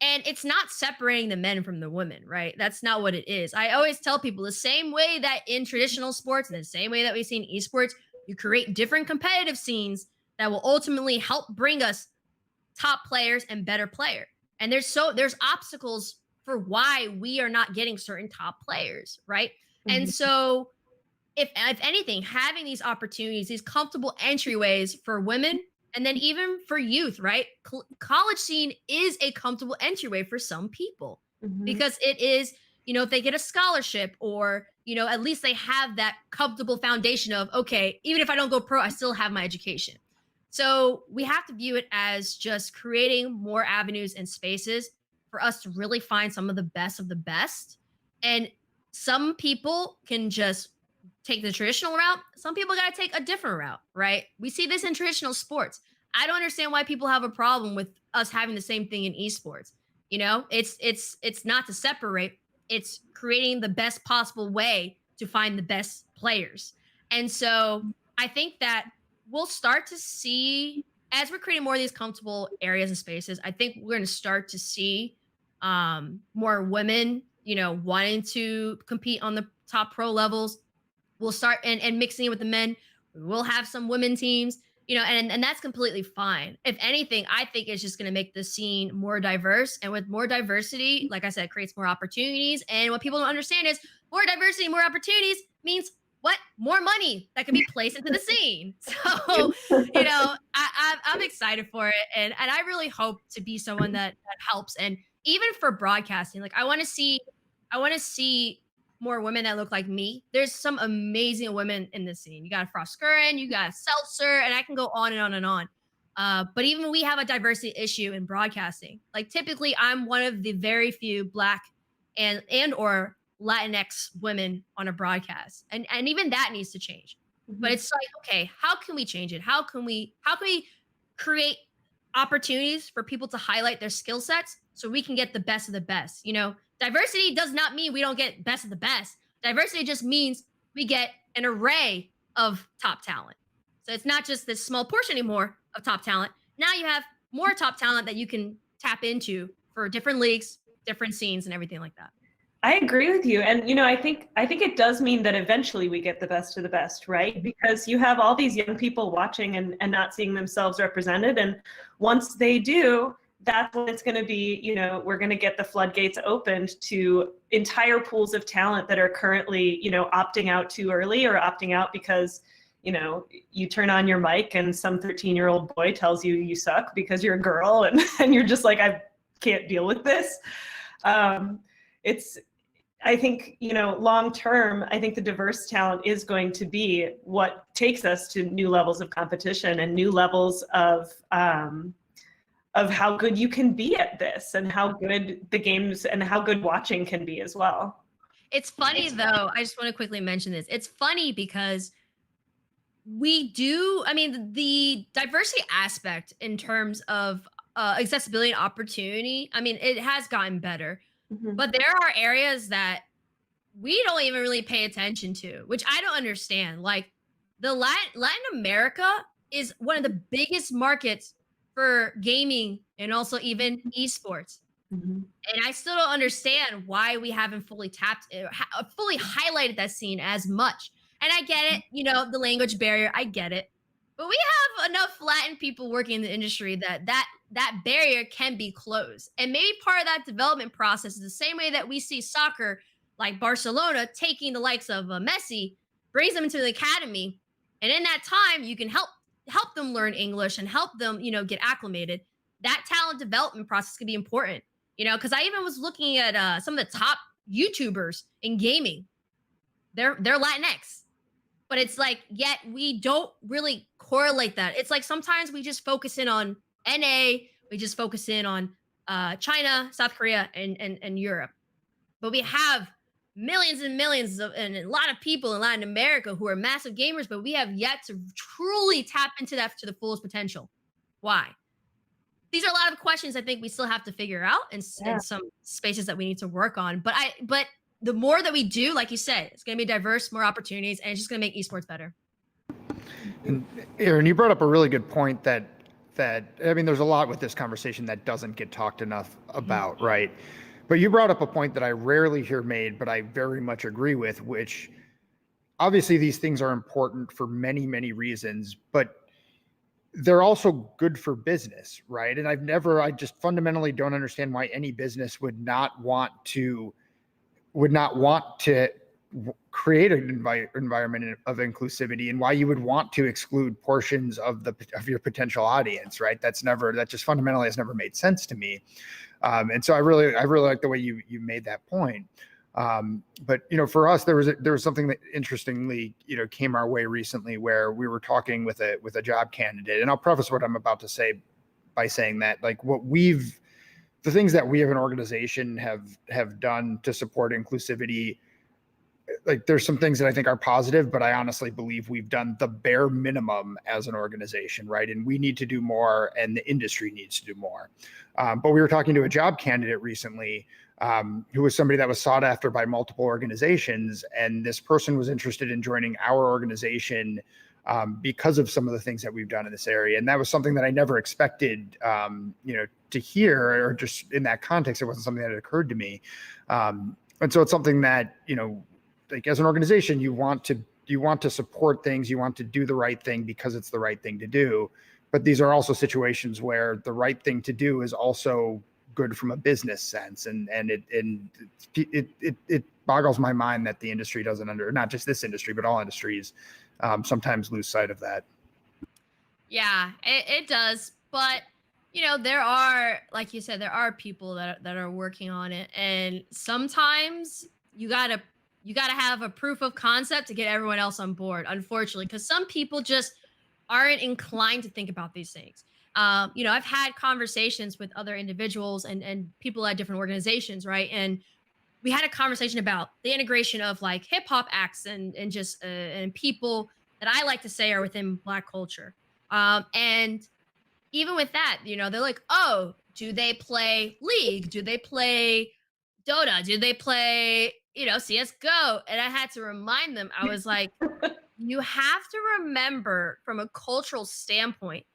And it's not separating the men from the women, right? That's not what it is. I always tell people the same way that in traditional sports and the same way that we see in esports, you create different competitive scenes that will ultimately help bring us top players and better player. And there's obstacles for why we are not getting certain top players, right? Mm-hmm. And so if anything, having these opportunities, these comfortable entryways for women, and then even for youth, right? College scene is a comfortable entryway for some people because it is, if they get a scholarship or, at least they have that comfortable foundation of, okay, even if I don't go pro, I still have my education. So we have to view it as just creating more avenues and spaces for us to really find some of the best. And some people can just take the traditional route. Some people got to take a different route, right? We see this in traditional sports. I don't understand why people have a problem with us having the same thing in esports. It's not to separate. It's creating the best possible way to find the best players. And so I think that we'll start to see, as we're creating more of these comfortable areas and spaces, I think we're going to start to see more women, wanting to compete on the top pro levels. We'll start and mixing it with the men. We'll have some women teams, and that's completely fine. If anything, I think it's just going to make the scene more diverse. And with more diversity, like I said, it creates more opportunities. And what people don't understand is more diversity, more opportunities means what? More money that can be placed into the scene. So, I'm excited for it. And I really hope to be someone that helps. And even for broadcasting, like I want to see more women that look like me. There's some amazing women in this scene. You got a RØKKR, you got a Seltzer, and I can go on and on and on. But even we have a diversity issue in broadcasting. Like typically I'm one of the very few Black and or Latinx women on a broadcast. And even that needs to change. But it's like, okay, how can we change it? How can we create opportunities for people to highlight their skill sets so we can get the best of the best? You know, diversity does not mean we don't get best of the best. Diversity just means we get an array of top talent. So it's not just this small portion anymore of top talent. Now you have more top talent that you can tap into for different leagues, different scenes, and everything like that. I agree with you. And I think it does mean that eventually we get the best of the best, right? Because you have all these young people watching and not seeing themselves represented. And once they do, that's when it's going to be, we're going to get the floodgates opened to entire pools of talent that are currently, opting out too early or opting out because, you turn on your mic and some 13-year-old boy tells you you suck because you're a girl and you're just like, I can't deal with this. I think, long term, I think the diverse talent is going to be what takes us to new levels of competition and new levels of how good you can be at this and how good the games and how good watching can be as well. It's funny though. I just want to quickly mention this. It's funny because the diversity aspect in terms of accessibility and opportunity, it has gotten better. But there are areas that we don't even really pay attention to, which I don't understand. Like the Latin America is one of the biggest markets for gaming and also even esports. And I still don't understand why we haven't fully highlighted that scene as much. And I get it, the language barrier, I get it. But we have enough Latin people working in the industry that barrier can be closed. And maybe part of that development process is the same way that we see soccer, like Barcelona, taking the likes of Messi, brings them into the academy. And in that time, you can help them learn English and help them, get acclimated. That talent development process could be important, because I even was looking at some of the top YouTubers in gaming. They're Latinx. But it's like, yet we don't really correlate that. It's like sometimes we just focus in on NA, we just focus in on China, South Korea, and Europe. But we have millions and millions and a lot of people in Latin America who are massive gamers, but we have yet to truly tap into that to the fullest potential. Why? These are a lot of questions I think we still have to figure out and some spaces that we need to work on. But the more that we do, like you said, it's going to be diverse, more opportunities, and it's just going to make esports better. And Erin, you brought up a really good point that there's a lot with this conversation that doesn't get talked enough about, right? But you brought up a point that I rarely hear made, but I very much agree with, which obviously these things are important for many, many reasons, but they're also good for business, right? And I just fundamentally don't understand why any business would not want to create an environment of inclusivity, and why you would want to exclude portions of your potential audience, right? That just fundamentally has never made sense to me. And so I really like the way you made that point. But for us, there was something that interestingly, came our way recently where we were talking with a job candidate, and I'll preface what I'm about to say by saying that, like, the things that we as an organization have done to support inclusivity, like, there's some things that I think are positive, but I honestly believe we've done the bare minimum as an organization, right? And we need to do more, and the industry needs to do more. But we were talking to a job candidate recently who was somebody that was sought after by multiple organizations, and this person was interested in joining our organization because of some of the things that we've done in this area. And that was something that I never expected, to hear, or just in that context, it wasn't something that had occurred to me. And so it's something that, like, as an organization, you want to support things, you want to do the right thing because it's the right thing to do. But these are also situations where the right thing to do is also good from a business sense. And it boggles my mind that the industry doesn't not just this industry, but all industries sometimes lose sight of that. Yeah, it does. But there are, like you said, there are people that are working on it, and sometimes you gotta have a proof of concept to get everyone else on board, unfortunately, because some people just aren't inclined to think about these things. I've had conversations with other individuals and people at different organizations, right? And we had a conversation about the integration of like hip hop acts and just and people that I like to say are within Black culture. And even with that, they're like, oh, do they play League? Do they play Dota? Do they play, CSGO? And I had to remind them, I was like, you have to remember from a cultural standpoint,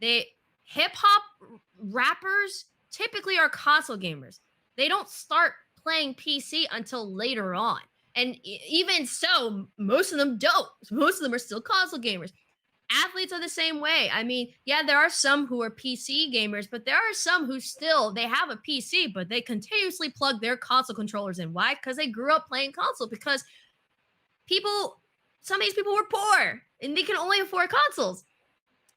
hip hop rappers typically are console gamers. They don't start playing PC until later on. And even so, most of them don't. Most of them are still console gamers. Athletes are the same way. I mean, yeah, there are some who are PC gamers, but there are some who they have a PC, but they continuously plug their console controllers in. Why? Because they grew up playing console. Because some of these people were poor and they can only afford consoles.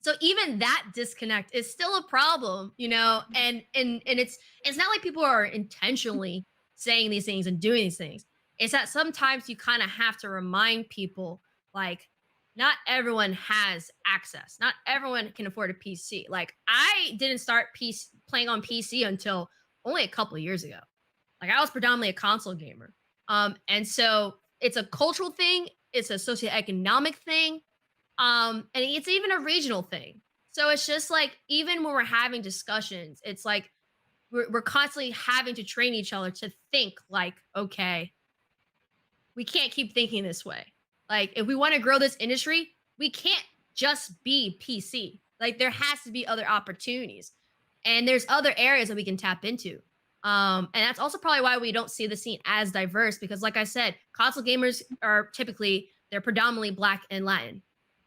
So even that disconnect is still a problem, and it's not like people are intentionally saying these things and doing these things. It's that sometimes you kind of have to remind people, like, not everyone has access. Not everyone can afford a PC. Like, I didn't start playing on PC until only a couple of years ago. Like, I was predominantly a console gamer. And so it's a cultural thing. It's a socioeconomic thing. And it's even a regional thing. So it's just like, even when we're having discussions, it's like we're constantly having to train each other to think like, okay, we can't keep thinking this way. Like, if we want to grow this industry, we can't just be PC. Like, there has to be other opportunities. And there's other areas that we can tap into. And that's also probably why we don't see the scene as diverse, because like I said, console gamers they're predominantly Black and Latin.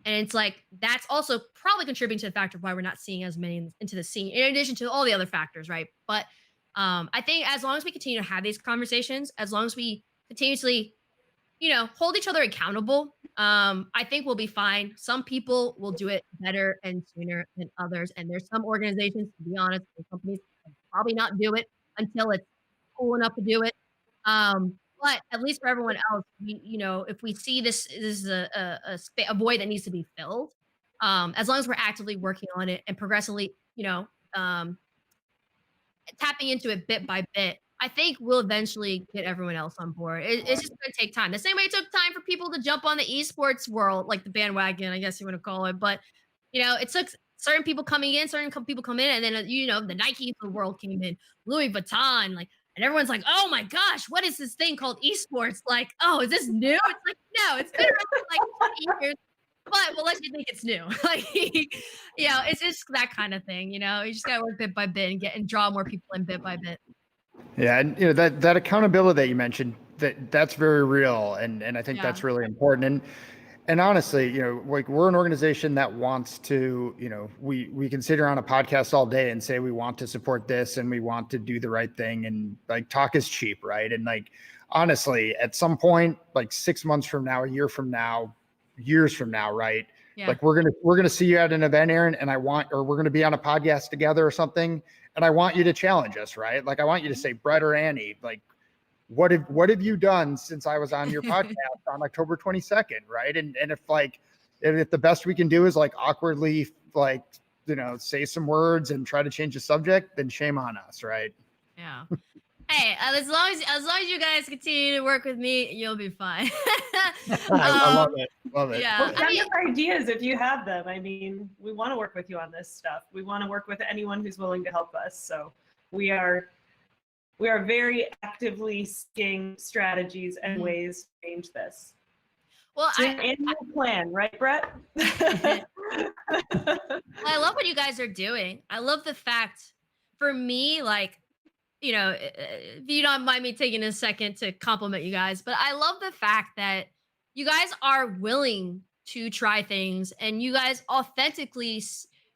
And it's like, that's also probably contributing to the factor of why we're not seeing as many into the scene, in addition to all the other factors, right? But I think as long as we continue to have these conversations, as long as we continuously, hold each other accountable, I think we'll be fine. Some people will do it better and sooner than others. And there's some organizations, to be honest, and companies that probably not do it until it's cool enough to do it. But at least for everyone else, if we see this is a void that needs to be filled, as long as we're actively working on it and progressively, tapping into it bit by bit, I think we'll eventually get everyone else on board. It's just going to take time. The same way it took time for people to jump on the esports world, like the bandwagon, I guess you want to call it. But, it took certain people coming in, people come in, and then, the Nikes of the world came in, Louis Vuitton, and everyone's like, oh my gosh, what is this thing called esports? Like, oh, is this new? It's like, no, it's been around for like 20 years, but we'll let you think it's new. Like, it's just that kind of thing, you just gotta work bit by bit and draw more people in bit by bit. Yeah, and that accountability that you mentioned, that's very real, and I think that's really important. And honestly, like, we're an organization that wants to, we can sit here on a podcast all day and say we want to support this and we want to do the right thing, and like, talk is cheap, right? And like, honestly, at some point, like 6 months from now, a year from now, years from now, right? Yeah. Like, we're gonna see you at an event, Erin, and we're gonna be on a podcast together or something, and I want you to challenge us, right? Like, I want you to say, Brett or Annie, like, what have you done since I was on your podcast on October 22nd, right? And if the best we can do is like awkwardly, like, say some words and try to change the subject, then shame on us, right? Yeah. Hey, as long as you guys continue to work with me, you'll be fine. I love it. Love it. Yeah. Well, send us ideas if you have them. I mean, we want to work with you on this stuff. We want to work with anyone who's willing to help us. So we are very actively seeking strategies and ways to change this. Well, it's an annual plan, right, Brett? I love what you guys are doing. I love the fact, for me, like, if you don't mind me taking a second to compliment you guys, but I love the fact that you guys are willing to try things and you guys authentically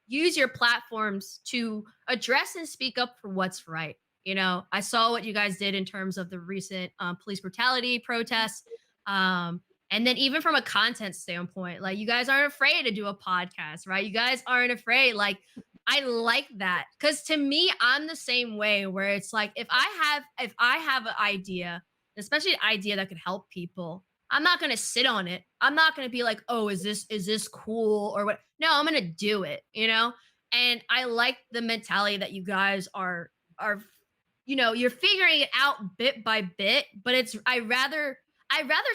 use your platforms to address and speak up for what's right. I saw what you guys did in terms of the recent police brutality protests. And then even from a content standpoint, like, you guys aren't afraid to do a podcast, right? You guys aren't afraid. Like, I like that, because to me, I'm the same way, where it's like, if I have an idea, especially an idea that could help people, I'm not going to sit on it. I'm not going to be like, oh, is this cool or what? No, I'm going to do it, And I like the mentality that you guys are, you're figuring it out bit by bit, but I rather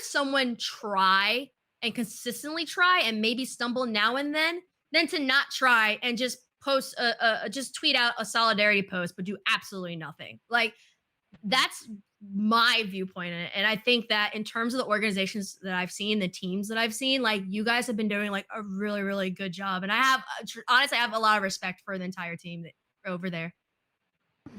someone try and consistently try and maybe stumble now and then than to not try and just post just tweet out a solidarity post but do absolutely nothing. Like, that's my viewpoint in it. And I think that in terms of the organizations that I've seen, the teams that I've seen, like, you guys have been doing like a really, really good job. And I have honestly, I have a lot of respect for the entire team that over there.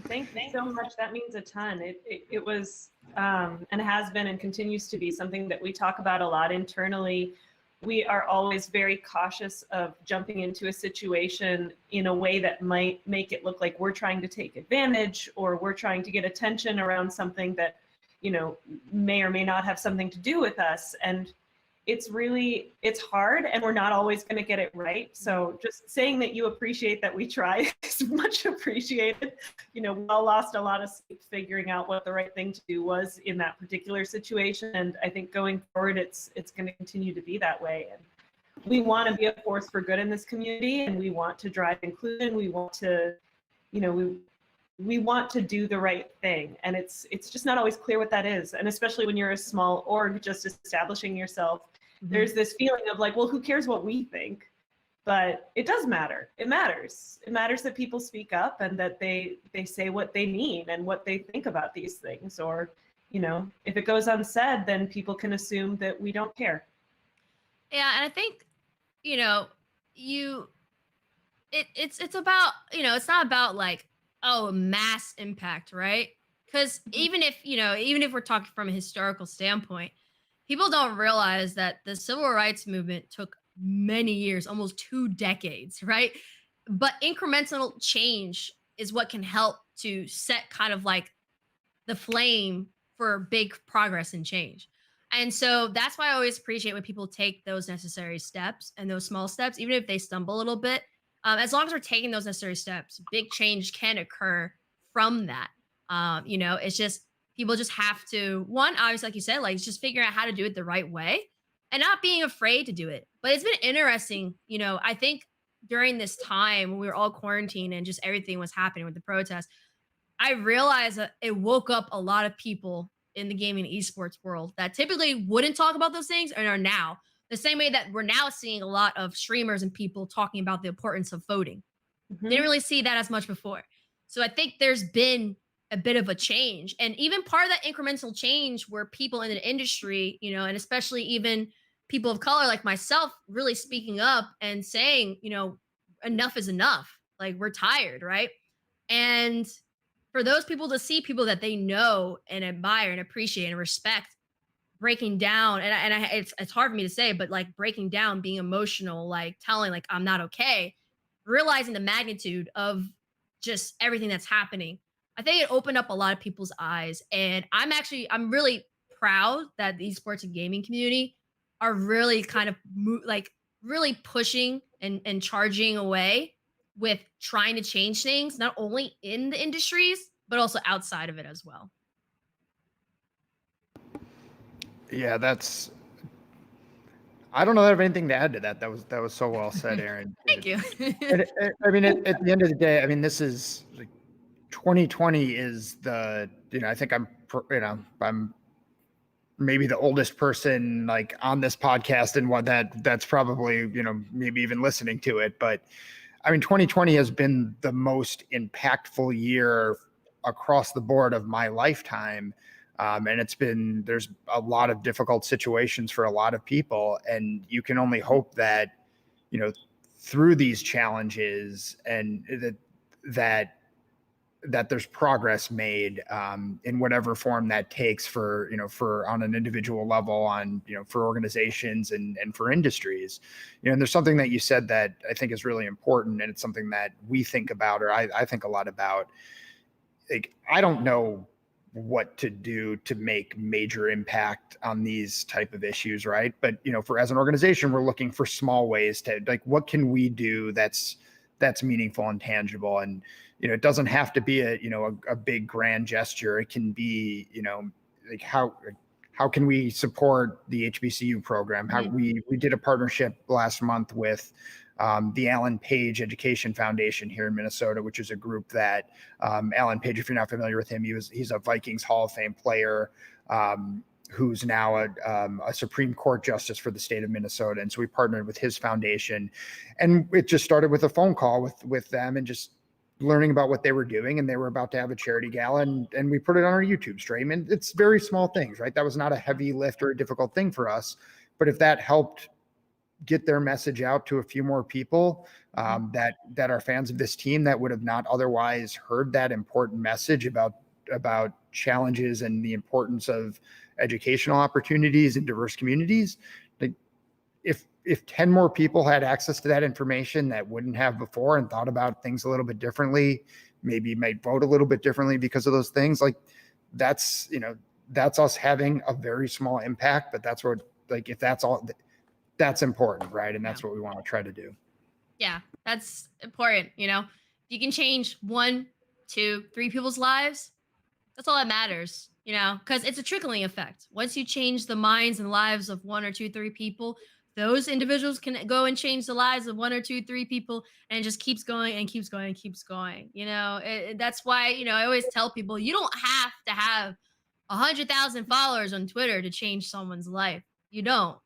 Thank you so much. That means a ton. It was and has been and continues to be something that we talk about a lot internally. We are always very cautious of jumping into a situation in a way that might make it look like we're trying to take advantage or we're trying to get attention around something that, you know, may or may not have something to do with us. And it's hard, and we're not always going to get it right. So just saying that you appreciate that we try is much appreciated. You know, we all lost a lot of sleep figuring out what the right thing to do was in that particular situation. And I think going forward, it's going to continue to be that way. And we want to be a force for good in this community, and we want to drive inclusion. We want to, you know, we want to do the right thing, and it's just not always clear what that is. And especially when you're a small org just establishing yourself, there's this feeling of like, well, who cares what we think? But it does matter. It matters. It matters that people speak up and that they say what they mean and what they think about these things. Or, you know, if it goes unsaid, then people can assume that we don't care. Yeah, and I think, you know, it's about, you know, it's not about like, oh, mass impact, right? Because even if we're talking from a historical standpoint, people don't realize that the civil rights movement took many years, almost 2 decades, right? But incremental change is what can help to set kind of like the flame for big progress and change. And so that's why I always appreciate when people take those necessary steps and those small steps, even if they stumble a little bit. As long as we're taking those necessary steps, big change can occur from that. You know, it's just, people just have to, one, obviously, like you said, like, just figure out how to do it the right way and not being afraid to do it. But it's been interesting, you know, I think during this time when we were all quarantined and just everything was happening with the protests, I realized that it woke up a lot of people in the gaming and esports world that typically wouldn't talk about those things and are now. The same way that we're now seeing a lot of streamers and people talking about the importance of voting. Didn't really see that as much before. So I think there's been a bit of a change, and even part of that incremental change where people in the industry, you know, and especially even people of color like myself really speaking up and saying, you know, enough is enough. Like, we're tired, right? And for those people to see people that they know and admire and appreciate and respect breaking down, and it's hard for me to say, but like breaking down, being emotional, like telling like I'm not okay, realizing the magnitude of just everything that's happening. I think it opened up a lot of people's eyes, and I'm really proud that the esports and gaming community are really kind of like really pushing and charging away with trying to change things, not only in the industries but also outside of it as well. Yeah, I don't know that I have anything to add to that. That was so well said, Erin. Thank you. I mean, at the end of the day, I mean, this is like 2020 is the, you know, I think I'm maybe the oldest person like on this podcast and what that's probably, you know, maybe even listening to it. But I mean, 2020 has been the most impactful year across the board of my lifetime. And there's a lot of difficult situations for a lot of people. And you can only hope that, you know, through these challenges and that there's progress made in whatever form that takes for, you know, for on an individual level, on, you know, for organizations and for industries, you know. And there's something that you said that I think is really important. And it's something that we think about, or I think a lot about. Like, I don't know what to do to make major impact on these type of issues, right? But, you know, as an organization, we're looking for small ways to, like, what can we do that's meaningful and tangible? And, you know, it doesn't have to be a big grand gesture. It can be, you know, like how can we support the HBCU program? How we did a partnership last month with the Alan Page Education Foundation here in Minnesota, which is a group that Alan Page, if you're not familiar with him, he's a Vikings Hall of Fame player. who's now a Supreme Court justice for the state of Minnesota. And so we partnered with his foundation, and it just started with a phone call with them and just learning about what they were doing. And they were about to have a charity gala, and we put it on our YouTube stream. And it's very small things, right? That was not a heavy lift or a difficult thing for us. But if that helped get their message out to a few more people that are fans of this team that would have not otherwise heard that important message about challenges and the importance of educational opportunities in diverse communities. Like if 10 more people had access to that information that wouldn't have before and thought about things a little bit differently, maybe might vote a little bit differently because of those things, like that's us having a very small impact, but that's what, like, if that's all, that's important, right? And that's what we want to try to do. Yeah, that's important. If you can change 1, 2, 3 people's lives, that's all that matters, because it's a trickling effect. Once you change the minds and lives of 1 or 2, 3 people, those individuals can go and change the lives of 1 or 2, 3 people, and it just keeps going and keeps going and keeps going. That's why, I always tell people, you don't have to have 100,000 followers on Twitter to change someone's life. You don't.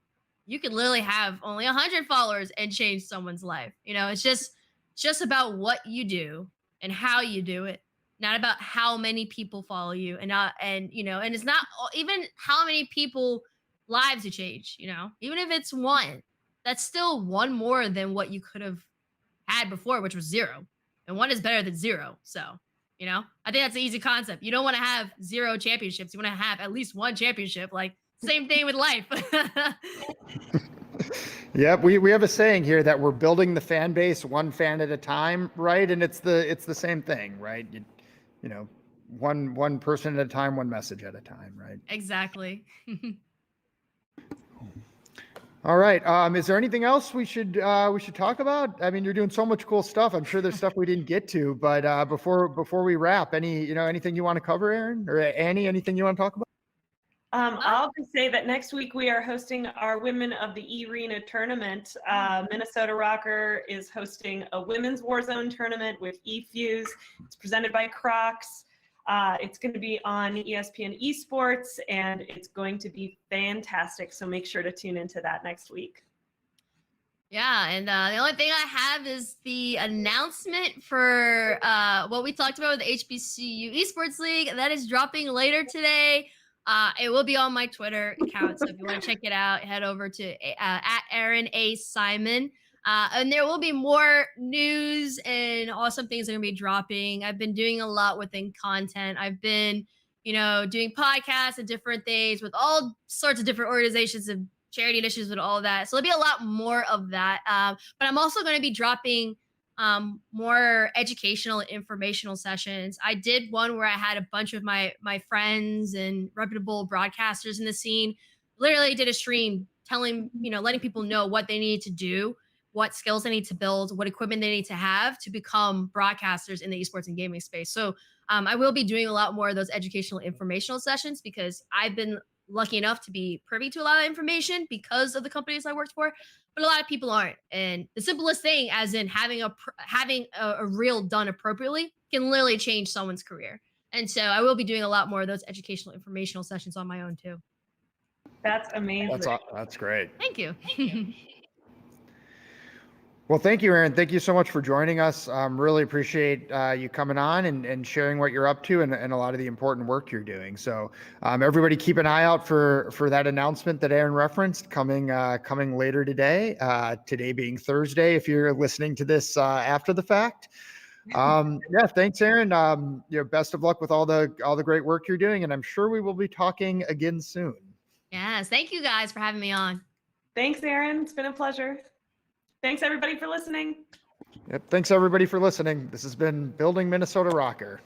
You could literally have only 100 followers and change someone's life. It's just about what you do and how you do it, not about how many people follow you, and it's not even how many people lives you change. Even if it's 1, that's still 1 more than what you could have had before, which was 0, and 1 is better than 0. So, I think that's an easy concept. You don't want to have 0 championships. You want to have at least 1 championship. Like, same thing with life. Yep, we have a saying here that we're building the fan base 1 fan at a time, right? And it's the same thing, right? One person at a time, 1 message at a time, right? Exactly. All right. Is there anything else we should talk about? I mean, you're doing so much cool stuff. I'm sure there's stuff we didn't get to, but before we wrap, anything you want to cover, Erin or Annie? Anything you want to talk about? I'll just say that next week we are hosting our Women of the Arena tournament. Minnesota RØKKR is hosting a women's Warzone tournament with eFuse. It's presented by Crocs. It's going to be on ESPN Esports, and it's going to be fantastic. So make sure to tune into that next week. Yeah, and the only thing I have is the announcement for what we talked about with the HBCU Esports League. That is dropping later today. It will be on my Twitter account, so if you want to check it out, head over to at Erin A. Simon. And there will be more news and awesome things that are going to be dropping. I've been doing a lot within content. I've been, doing podcasts and different things with all sorts of different organizations and charity initiatives and all of that. So there'll be a lot more of that. But I'm also going to be dropping more educational and informational sessions. I did one where I had a bunch of my friends and reputable broadcasters in the scene, literally did a stream telling, letting people know what they need to do, what skills they need to build, what equipment they need to have to become broadcasters in the esports and gaming space. So I will be doing a lot more of those educational informational sessions because I've been lucky enough to be privy to a lot of information because of the companies I worked for, but a lot of people aren't. And the simplest thing, as in having a reel done appropriately, can literally change someone's career. And so I will be doing a lot more of those educational informational sessions on my own too. That's amazing. That's great. Thank you. Well, thank you, Erin. Thank you so much for joining us. Really appreciate you coming on and sharing what you're up to and a lot of the important work you're doing. So everybody keep an eye out for that announcement that Erin referenced coming later today, today being Thursday, if you're listening to this after the fact. Yeah, thanks, Erin. Best of luck with all the great work you're doing. And I'm sure we will be talking again soon. Yes. Thank you guys for having me on. Thanks, Erin. It's been a pleasure. Thanks, everybody, for listening. Yep. Thanks, everybody, for listening. This has been Building Minnesota RØKKR.